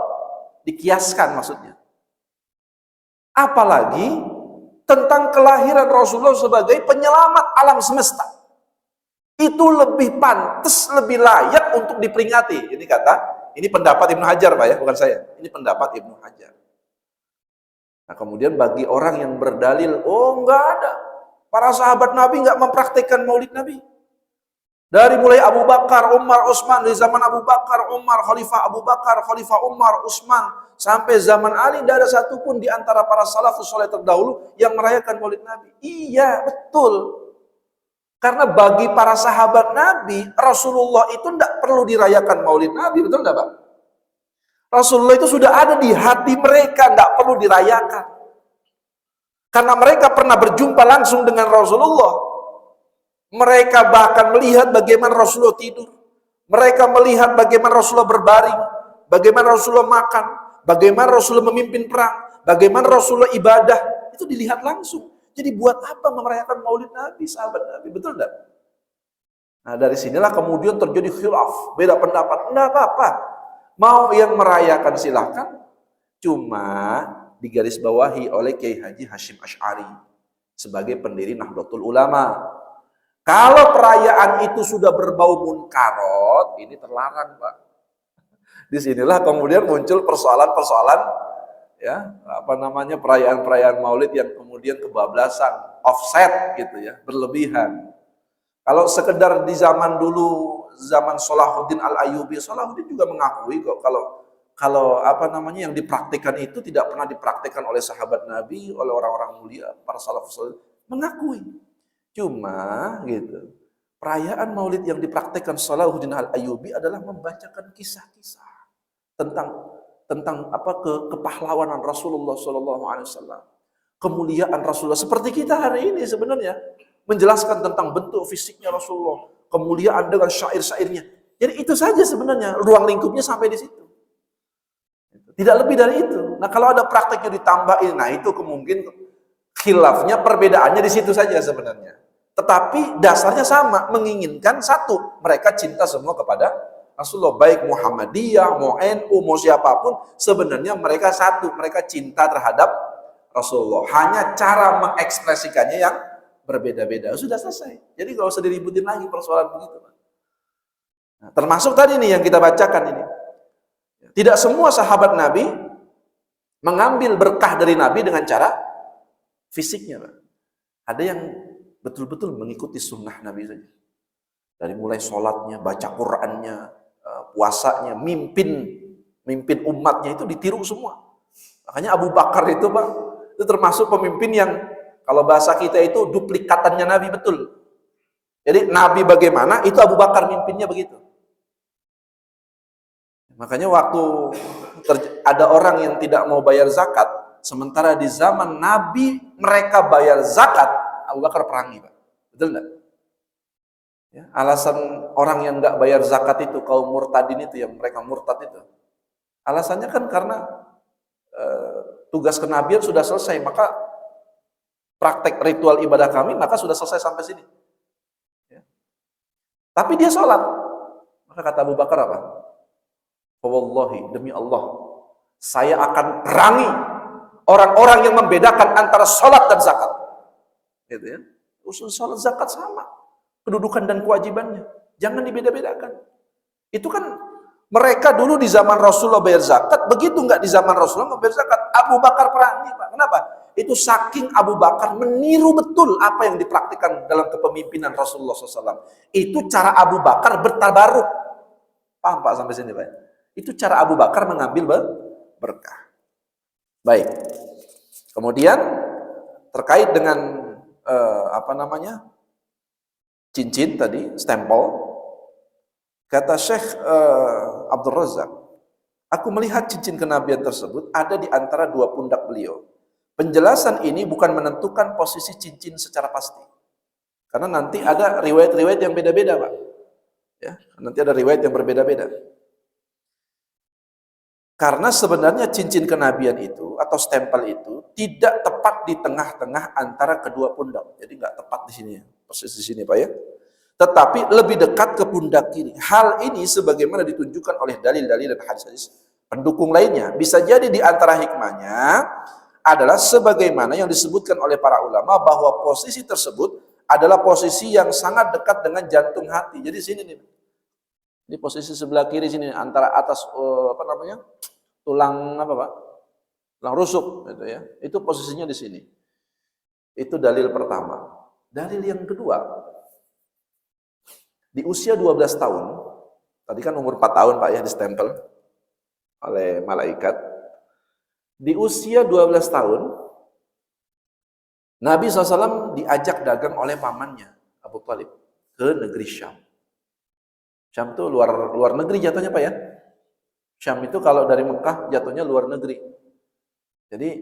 dikiaskan maksudnya. Apalagi tentang kelahiran Rasulullah sebagai penyelamat alam semesta. Itu lebih pantas, lebih layak untuk diperingati. Ini pendapat Ibnu Hajar, Pak, ya, bukan saya. Ini pendapat Ibnu Hajar. Nah, kemudian bagi orang yang berdalil, oh enggak ada. Para sahabat Nabi enggak mempraktikkan Maulid Nabi. Dari mulai Abu Bakar, Umar, Utsman, dari zaman Abu Bakar, Umar, Khalifah Abu Bakar, Khalifah Umar, Utsman, sampai zaman Ali, tidak ada satupun di antara para salafus saleh terdahulu yang merayakan Maulid Nabi. Iya, betul. Karena bagi para sahabat Nabi, Rasulullah itu tidak perlu dirayakan Maulid Nabi, betul tidak, Pak? Rasulullah itu sudah ada di hati mereka, tidak perlu dirayakan. Karena mereka pernah berjumpa langsung dengan Rasulullah. Mereka bahkan melihat bagaimana Rasulullah tidur. Mereka melihat bagaimana Rasulullah berbaring, bagaimana Rasulullah makan, bagaimana Rasulullah memimpin perang, bagaimana Rasulullah ibadah. Itu dilihat langsung. Jadi buat apa merayakan Maulid Nabi, sahabat Nabi? Betul tidak? Nah, dari sinilah kemudian terjadi khilaf, beda pendapat. Enggak apa-apa. Mau yang merayakan silahkan. Cuma digarisbawahi oleh Kiai Haji Hasyim Asy'ari sebagai pendiri Nahdlatul Ulama. Kalau perayaan itu sudah berbau munkarot, ini terlarang, Pak. Disinilah kemudian muncul persoalan-persoalan, ya, perayaan-perayaan Maulid yang kemudian kebablasan, offset gitu ya, berlebihan. Kalau sekedar di zaman dulu, zaman Salahuddin Al-Ayyubi, Salahuddin juga mengakui kok kalau kalau apa namanya yang dipraktikkan itu tidak pernah dipraktikkan oleh sahabat Nabi, oleh orang-orang mulia, para salafus saleh mengakui. Cuma gitu. Perayaan Maulid yang dipraktikkan Salahuddin Al-Ayyubi adalah membacakan kisah-kisah tentang apa kepahlawanan Rasulullah sallallahu alaihi wasallam. Kemuliaan Rasulullah seperti kita hari ini sebenarnya menjelaskan tentang bentuk fisiknya Rasulullah, kemuliaan dengan syair-syairnya. Jadi itu saja sebenarnya ruang lingkupnya sampai di situ. Tidak lebih dari itu. Nah, kalau ada prakteknya ditambahin, nah itu kemungkinan khilafnya, perbedaannya di situ saja sebenarnya. Tetapi dasarnya sama, menginginkan satu, mereka cinta semua kepada Rasulullah, baik Muhammadiyah, mau NU, mau siapapun, sebenarnya mereka satu, mereka cinta terhadap Rasulullah. Hanya cara mengekspresikannya yang berbeda-beda. Sudah selesai. Jadi nggak usah diributin lagi persoalan begitu. Nah, termasuk tadi nih yang kita bacakan ini. Tidak semua sahabat Nabi mengambil berkah dari Nabi dengan cara fisiknya, Pak. Ada yang betul-betul mengikuti sunnah Nabi saja. Dari mulai sholatnya, baca Qur'annya, puasanya, mimpin umatnya itu ditiru semua. Makanya Abu Bakar itu, Pak, itu termasuk pemimpin yang kalau bahasa kita itu duplikatannya Nabi betul. Jadi Nabi bagaimana, itu Abu Bakar mimpinnya begitu. Makanya waktu ada orang yang tidak mau bayar zakat, sementara di zaman Nabi mereka bayar zakat, Abu Bakar perangi, Pak. Betul enggak? Ya, alasan orang yang nggak bayar zakat itu, kaum murtadin itu, yang mereka murtad itu, alasannya kan karena tugas kenabian sudah selesai, maka praktek ritual ibadah kami maka sudah selesai sampai sini. Ya. Tapi dia sholat, maka kata Abu Bakar apa? Wallahi, demi Allah, saya akan perangi orang-orang yang membedakan antara sholat dan zakat. Gitu ya. Usul sholat zakat sama, kedudukan dan kewajibannya. Jangan dibeda-bedakan. Itu kan mereka dulu di zaman Rasulullah bayar zakat, begitu nggak di zaman Rasulullah bayar zakat, Abu Bakar perangi, Pak. Kenapa? Itu saking Abu Bakar meniru betul apa yang dipraktikkan dalam kepemimpinan Rasulullah SAW. Itu cara Abu Bakar bertabaruk. Paham Pak sampai sini, Pak? Itu cara Abu Bakar mengambil berkah. Baik. Kemudian terkait dengan apa namanya? Cincin tadi, stempel. Kata Syekh Abdul Razak, aku melihat cincin kenabian tersebut ada di antara dua pundak beliau. Penjelasan ini bukan menentukan posisi cincin secara pasti. Karena nanti ada riwayat-riwayat yang beda-beda, Pak. Ya, nanti ada riwayat yang berbeda-beda. Karena sebenarnya cincin kenabian itu atau stempel itu tidak tepat di tengah-tengah antara kedua pundak. Jadi nggak tepat di sini, persis di sini, Pak ya. Tetapi lebih dekat ke pundak kiri. Hal ini sebagaimana ditunjukkan oleh dalil-dalil dan hadis-hadis pendukung lainnya. Bisa jadi di antara hikmahnya adalah sebagaimana yang disebutkan oleh para ulama bahwa posisi tersebut adalah posisi yang sangat dekat dengan jantung hati. Jadi sini nih. Di posisi sebelah kiri sini antara atas apa namanya? Tulang apa, Pak? Tulang rusuk gitu ya. Itu posisinya di sini. Itu dalil pertama. Dalil yang kedua, di usia 12 tahun, tadi kan umur 4 tahun Pak ya distempel oleh malaikat. Di usia 12 tahun, Nabi SAW diajak dagang oleh pamannya, Abu Thalib, ke negeri Syam. Syam itu luar negeri jatuhnya Pak ya. Syam itu kalau dari Mekah jatuhnya luar negeri. Jadi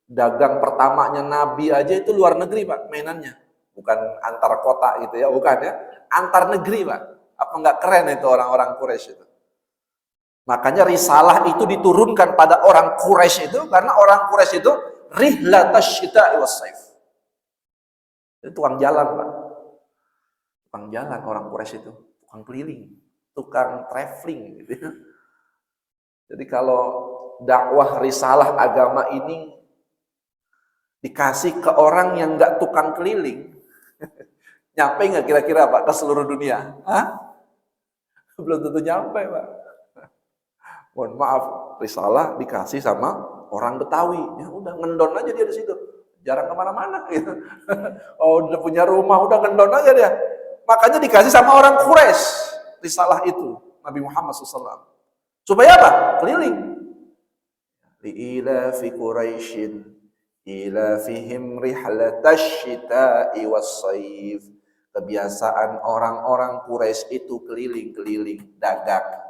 dagang pertamanya Nabi aja itu luar negeri Pak mainannya. Bukan antar kota gitu ya, bukan ya. Antar negeri Pak. Apa enggak keren itu orang-orang Quraisy itu. Makanya risalah itu diturunkan pada orang Quraisy itu karena orang Quraisy itu rihlatash syita'i was-saif. Itu tukang jalan Pak. Tukang jalan orang Quraisy itu, tukang keliling, tukang traveling gitu ya. Jadi kalau dakwah risalah agama ini dikasih ke orang yang nggak tukang keliling, nyampe nggak kira-kira Pak ke seluruh dunia? Hah? Belum tentu nyampe Pak. Mohon maaf, risalah dikasih sama orang Betawi, ya udah ngendon aja dia di situ, jarang kemana-mana gitu. Oh udah punya rumah, udah ngendon aja dia. Makanya dikasih sama orang Quraisy risalah itu, Nabi Muhammad SAW. Supaya apa? Keliling. Li'ilafi Quraisyin ilafihim rihlatash syita'i was-sayf. Kebiasaan orang-orang Quraisy itu keliling-keliling dagang.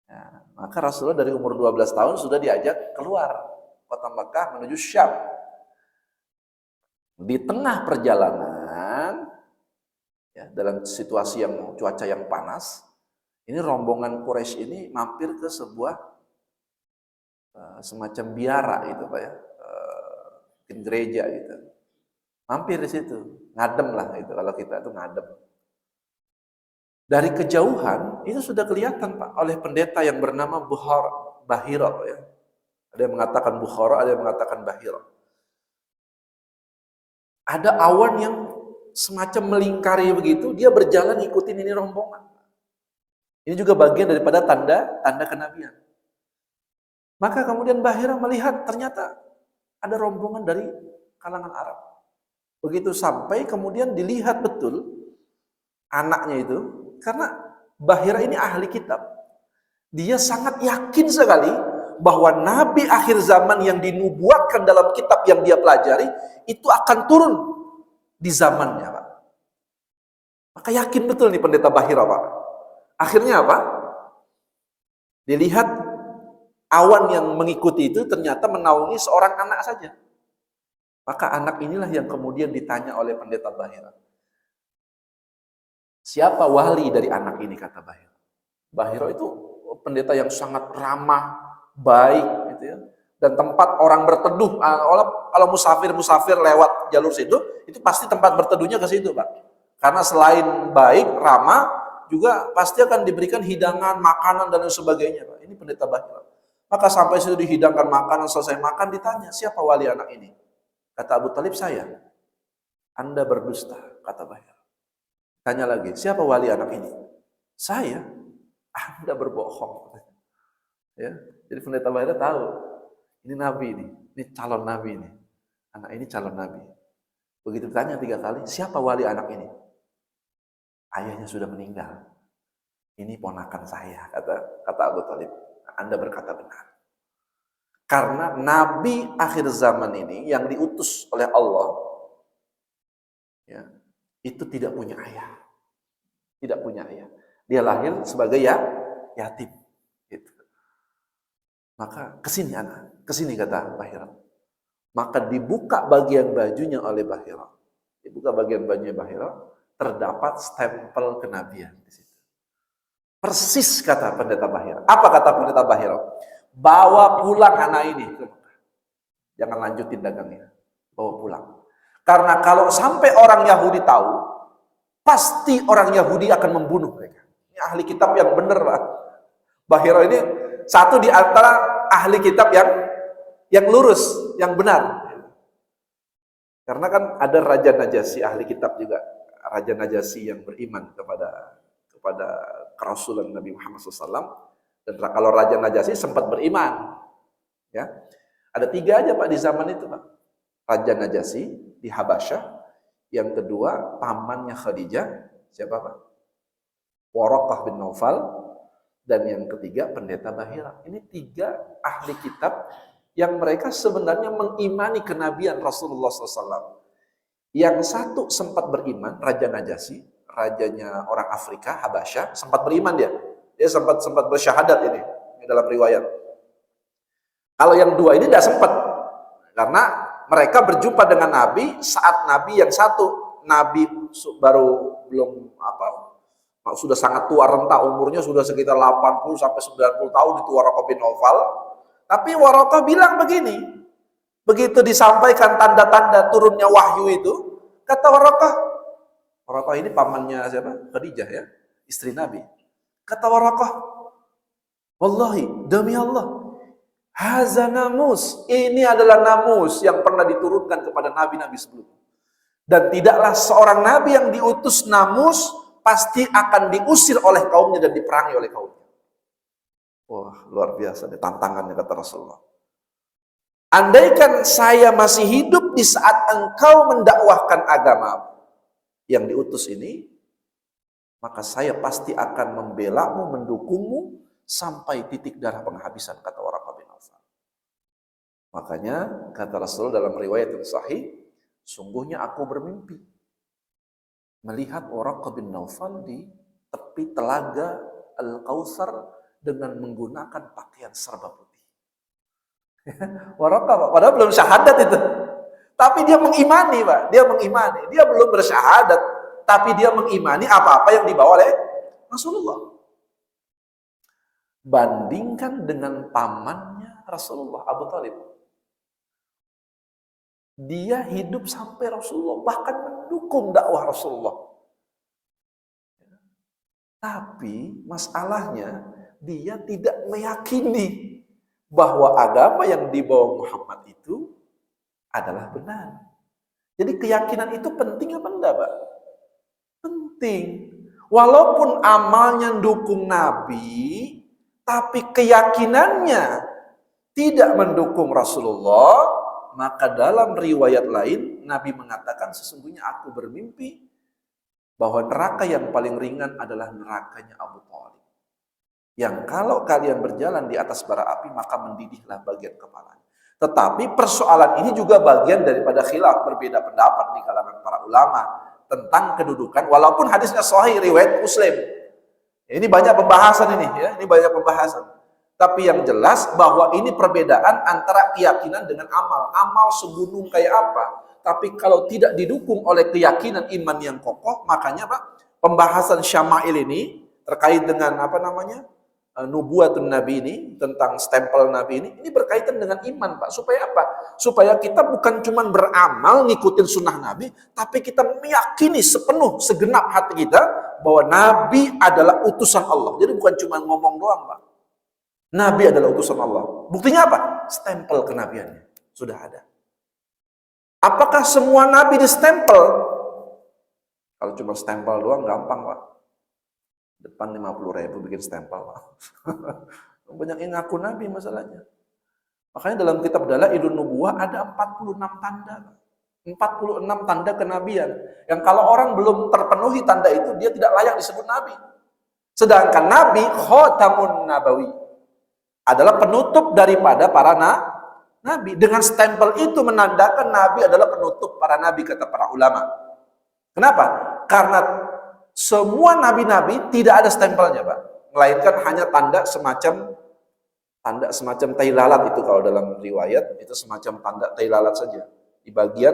Ya, maka Rasulullah dari umur 12 tahun sudah diajak keluar kota Mekah menuju Syam. Di tengah perjalanan, ya, dalam situasi yang cuaca yang panas, ini rombongan Quraisy ini mampir ke sebuah semacam biara gitu Pak ya, mungkin gereja gitu. Mampir di situ, ngadem lah itu kalau kita itu ngadem. Dari kejauhan itu sudah kelihatan Pak oleh pendeta yang bernama Bahira ya. Ada yang mengatakan Bukhara, ada yang mengatakan Bahira. Ada awan yang semacam melingkari begitu, dia berjalan ngikutin ini rombongan. Ini juga bagian daripada tanda kenabian. Maka kemudian Bahira melihat ternyata ada rombongan dari kalangan Arab. Begitu sampai kemudian dilihat betul anaknya itu, karena Bahira ini ahli kitab. Dia sangat yakin sekali bahwa Nabi akhir zaman yang dinubuatkan dalam kitab yang dia pelajari itu akan turun di zamannya, Pak. Maka yakin betul nih pendeta Bahira, Pak. Akhirnya apa? Dilihat awan yang mengikuti itu ternyata menaungi seorang anak saja. Maka anak inilah yang kemudian ditanya oleh pendeta Bahira. Siapa wali dari anak ini, kata Bahira. Bahira itu pendeta yang sangat ramah, baik gitu ya. Dan tempat orang berteduh, kalau musafir lewat jalur situ, itu pasti tempat berteduhnya ke situ, Pak. Karena selain baik, ramah, juga pasti akan diberikan hidangan, makanan dan lain sebagainya, Pak. Ini pendeta Bahira. Maka sampai situ dihidangkan makanan, selesai makan ditanya, siapa wali anak ini? Kata Abu Talib, saya. Anda berdusta, kata Bahira. Tanya lagi, siapa wali anak ini? Saya. Anda berbohong. Ya, jadi pendeta Bahira tahu, ini nabi ini calon nabi ini. Anak ini calon nabi. Begitu ditanya 3 kali, siapa wali anak ini? Ayahnya sudah meninggal. Ini ponakan saya, kata Abu Talib. Anda berkata benar. Karena nabi akhir zaman ini yang diutus oleh Allah, ya, itu tidak punya ayah. Tidak punya ayah. Dia lahir sebagai yatim. Gitu. Maka kesini anak, kesini kata Bahira. Maka dibuka bagian bajunya oleh Bahira. Dibuka bagian bajunya Bahira, terdapat stempel kenabian di situ. Persis kata pendeta Bahira. Apa kata pendeta Bahira? Bawa pulang anak ini. Jangan lanjutin dagangnya. Bawa pulang. Karena kalau sampai orang Yahudi tahu, pasti orang Yahudi akan membunuh mereka. Ini ahli kitab yang benar, Pak. Bahira ini satu di antara ahli kitab yang lurus, yang benar. Karena kan ada Raja Najasyi, ahli kitab juga. Raja Najasyi yang beriman kepada kerasulan Nabi Muhammad SAW. Dan kalau Raja Najasyi sempat beriman. Ya. Ada 3 aja Pak di zaman itu, Pak. Raja Najasyi di Habasyah. Yang kedua, pamannya Khadijah. Siapa, Pak? Waraqah bin Naufal. Dan yang ketiga, pendeta Bahira. Ini 3 ahli kitab yang mereka sebenarnya mengimani kenabian Rasulullah SAW. Yang satu sempat beriman, Raja Najasyi, rajanya orang Afrika, Habasyah, sempat beriman dia. Dia sempat bersyahadat ini dalam riwayat. Kalau yang 2 ini tidak sempat, karena mereka berjumpa dengan Nabi saat Nabi yang satu, Nabi baru belum sudah sangat tua renta umurnya, sudah sekitar 80 sampai 90 tahun itu Waraqah bin Naufal. Tapi Waraqah bilang begini, begitu disampaikan tanda-tanda turunnya wahyu itu, kata Waraqah ini pamannya siapa? Khadijah ya, istri Nabi. Kata Waraqah, wallahi, demi Allah, haza namus, ini adalah namus yang pernah diturunkan kepada nabi-nabi sebelumnya. Dan tidaklah seorang nabi yang diutus namus pasti akan diusir oleh kaumnya dan diperangi oleh kaumnya. Wah, luar biasa nih tantangannya, kata Rasulullah. Andaikan saya masih hidup di saat engkau mendakwahkan agama yang diutus ini, maka saya pasti akan membelamu, mendukungmu, sampai titik darah penghabisan, kata Waraqah bin Nawfal. Makanya kata Rasul dalam riwayat yang sahih, sungguhnya aku bermimpi melihat Waraqah bin Nawfal di tepi telaga Al-Kautsar dengan menggunakan pakaian serba putih. Waraqah, Pak, padahal belum syahadat itu. Tapi dia mengimani, Pak. Dia mengimani. Dia belum bersyahadat, tapi dia mengimani apa-apa yang dibawa oleh Rasulullah. Bandingkan dengan pamannya Rasulullah, Abu Thalib. Dia hidup sampai Rasulullah, bahkan mendukung dakwah Rasulullah. Tapi masalahnya, dia tidak meyakini bahwa agama yang dibawa Muhammad itu adalah benar. Jadi keyakinan itu penting apa enggak, Pak? Penting. Walaupun amalnya dukung Nabi, tapi keyakinannya tidak mendukung Rasulullah, maka dalam riwayat lain Nabi mengatakan, sesungguhnya aku bermimpi bahwa neraka yang paling ringan adalah nerakanya Abu Thalib, yang kalau kalian berjalan di atas bara api maka mendidihlah bagian kepalanya. Tetapi persoalan ini juga bagian daripada khilaf, berbeda pendapat di kalangan para ulama tentang kedudukan, walaupun hadisnya sahih riwayat Muslim. Ini banyak pembahasan ini, ya, ini banyak pembahasan. Tapi yang jelas bahwa ini perbedaan antara keyakinan dengan amal. Amal segunung kayak apa, tapi kalau tidak didukung oleh keyakinan iman yang kokoh, makanya Pak, pembahasan syama'il ini terkait dengan apa namanya? Nubuatun Nabi ini, tentang stempel Nabi ini berkaitan dengan iman, Pak. Supaya apa? Supaya kita bukan cuma beramal ngikutin sunnah Nabi, tapi kita meyakini sepenuh, segenap hati kita bahwa Nabi adalah utusan Allah. Jadi bukan cuma ngomong doang, Pak. Nabi adalah utusan Allah. Buktinya apa? Stempel kenabiannya sudah ada. Apakah semua Nabi distempel? Kalau cuma stempel doang gampang, Pak. Depan 50.000 bikin stempel, Pak. Banyak yang ngaku Nabi masalahnya. Makanya dalam kitab Dalailun Nubuwah ada 46 tanda. 46 tanda kenabian. Yang kalau orang belum terpenuhi tanda itu, dia tidak layak disebut Nabi. Sedangkan Nabi Khotamun Nabawi adalah penutup daripada para Nabi. Dengan stempel itu menandakan Nabi adalah penutup para Nabi, kata para ulama. Kenapa? Karena semua nabi-nabi tidak ada stempelnya, Pak. Melainkan hanya tanda semacam tai lalat itu, kalau dalam riwayat itu semacam tanda tai lalat saja di bagian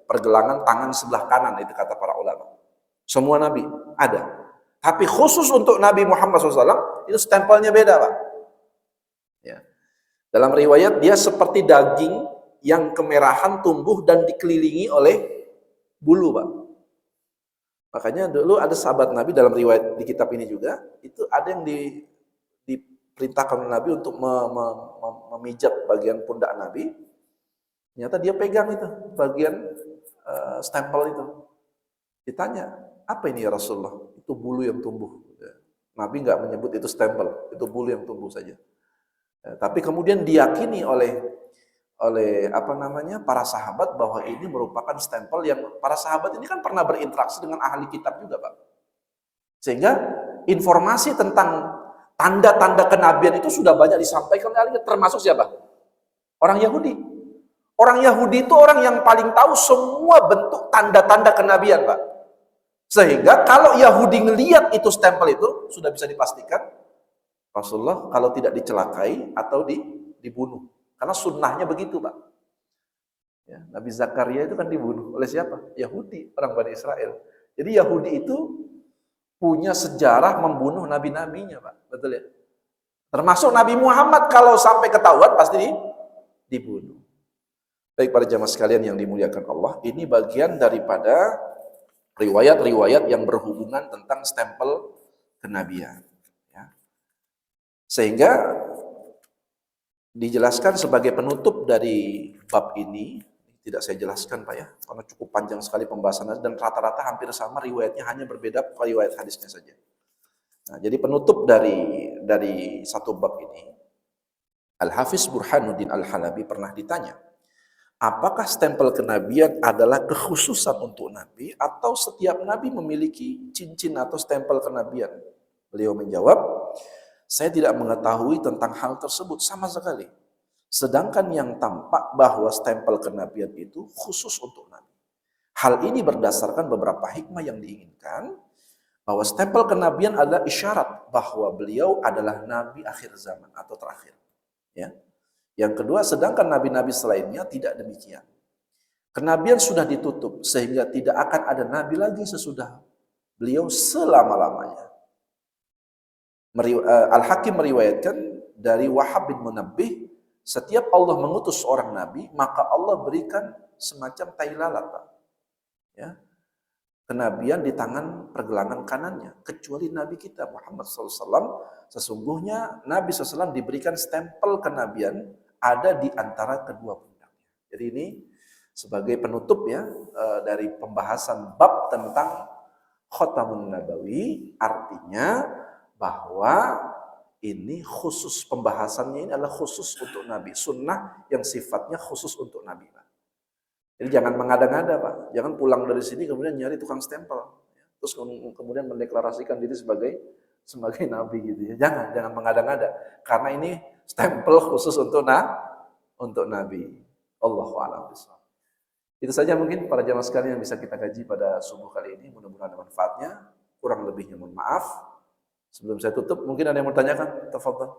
pergelangan tangan sebelah kanan, itu kata para ulama. Semua nabi ada. Tapi khusus untuk Nabi Muhammad SAW itu stempelnya beda, Pak. Ya. Dalam riwayat dia seperti daging yang kemerahan tumbuh dan dikelilingi oleh bulu, Pak. Makanya dulu ada sahabat Nabi dalam riwayat di kitab ini juga, itu ada yang diperintahkan oleh Nabi untuk memijat bagian pundak Nabi. Ternyata dia pegang itu bagian stempel itu. Ditanya, apa ini ya Rasulullah? Itu bulu yang tumbuh. Nabi nggak menyebut itu stempel, itu bulu yang tumbuh saja. Tapi kemudian diyakini oleh para sahabat bahwa ini merupakan stempel yang para sahabat ini kan pernah berinteraksi dengan ahli kitab juga, Pak. Sehingga informasi tentang tanda-tanda kenabian itu sudah banyak disampaikan oleh ahli kitab, termasuk siapa? Orang Yahudi. Orang Yahudi itu orang yang paling tahu semua bentuk tanda-tanda kenabian, Pak. Sehingga kalau Yahudi ngelihat itu stempel itu, sudah bisa dipastikan Rasulullah kalau tidak dicelakai atau dibunuh. Karena sunnahnya begitu, Pak. Ya, Nabi Zakaria itu kan dibunuh oleh siapa? Yahudi, orang Bani Israel. Jadi Yahudi itu punya sejarah membunuh nabi-nabinya, Pak. Betul ya? Termasuk Nabi Muhammad kalau sampai ketahuan pasti dibunuh. Baik para jamaah sekalian yang dimuliakan Allah, ini bagian daripada riwayat-riwayat yang berhubungan tentang stempel kenabian. Ya. Sehingga dijelaskan sebagai penutup dari bab ini, tidak saya jelaskan, Pak, ya, karena cukup panjang sekali pembahasannya dan rata-rata hampir sama riwayatnya, hanya berbeda riwayat hadisnya saja. Nah, jadi penutup dari satu bab ini, Al-Hafiz Burhanuddin Al-Halabi pernah ditanya, apakah stempel kenabian adalah kekhususan untuk Nabi atau setiap Nabi memiliki cincin atau stempel kenabian? Beliau menjawab, Saya tidak mengetahui tentang hal tersebut sama sekali. Sedangkan yang tampak bahwa stempel kenabian itu khusus untuk Nabi. Hal ini berdasarkan beberapa hikmah yang diinginkan, bahwa stempel kenabian adalah isyarat bahwa beliau adalah Nabi akhir zaman atau terakhir. Ya. Yang kedua, sedangkan nabi-nabi selainnya tidak demikian. Kenabian sudah ditutup sehingga tidak akan ada nabi lagi sesudah beliau selama-lamanya. Al-Hakim meriwayatkan dari Wahab bin Munabbih, setiap Allah mengutus seorang nabi, maka Allah berikan semacam tai lalat, Pak. Ya. Kenabian di tangan pergelangan kanannya, kecuali Nabi kita Muhammad SAW. Sesungguhnya Nabi SAW diberikan stempel kenabian ada di antara kedua pundaknya. Jadi ini sebagai penutup ya dari pembahasan bab tentang Khatamun Nabawi, artinya bahwa ini khusus, pembahasannya ini adalah khusus untuk Nabi, sunnah yang sifatnya khusus untuk Nabi. Jadi jangan mengada-ngada, Pak. Jangan pulang dari sini kemudian nyari tukang stempel, terus kemudian mendeklarasikan diri sebagai nabi gitu ya. Jangan mengada-ngada, karena ini stempel khusus untuk nabi. Allahu a'lam bishawab. Itu saja mungkin para jamaah sekalian yang bisa kita kaji pada subuh kali ini. Mudah-mudahan ada manfaatnya. Kurang lebihnya mohon maaf. Sebelum saya tutup, mungkin ada yang mau tanyakan? Tafadhal.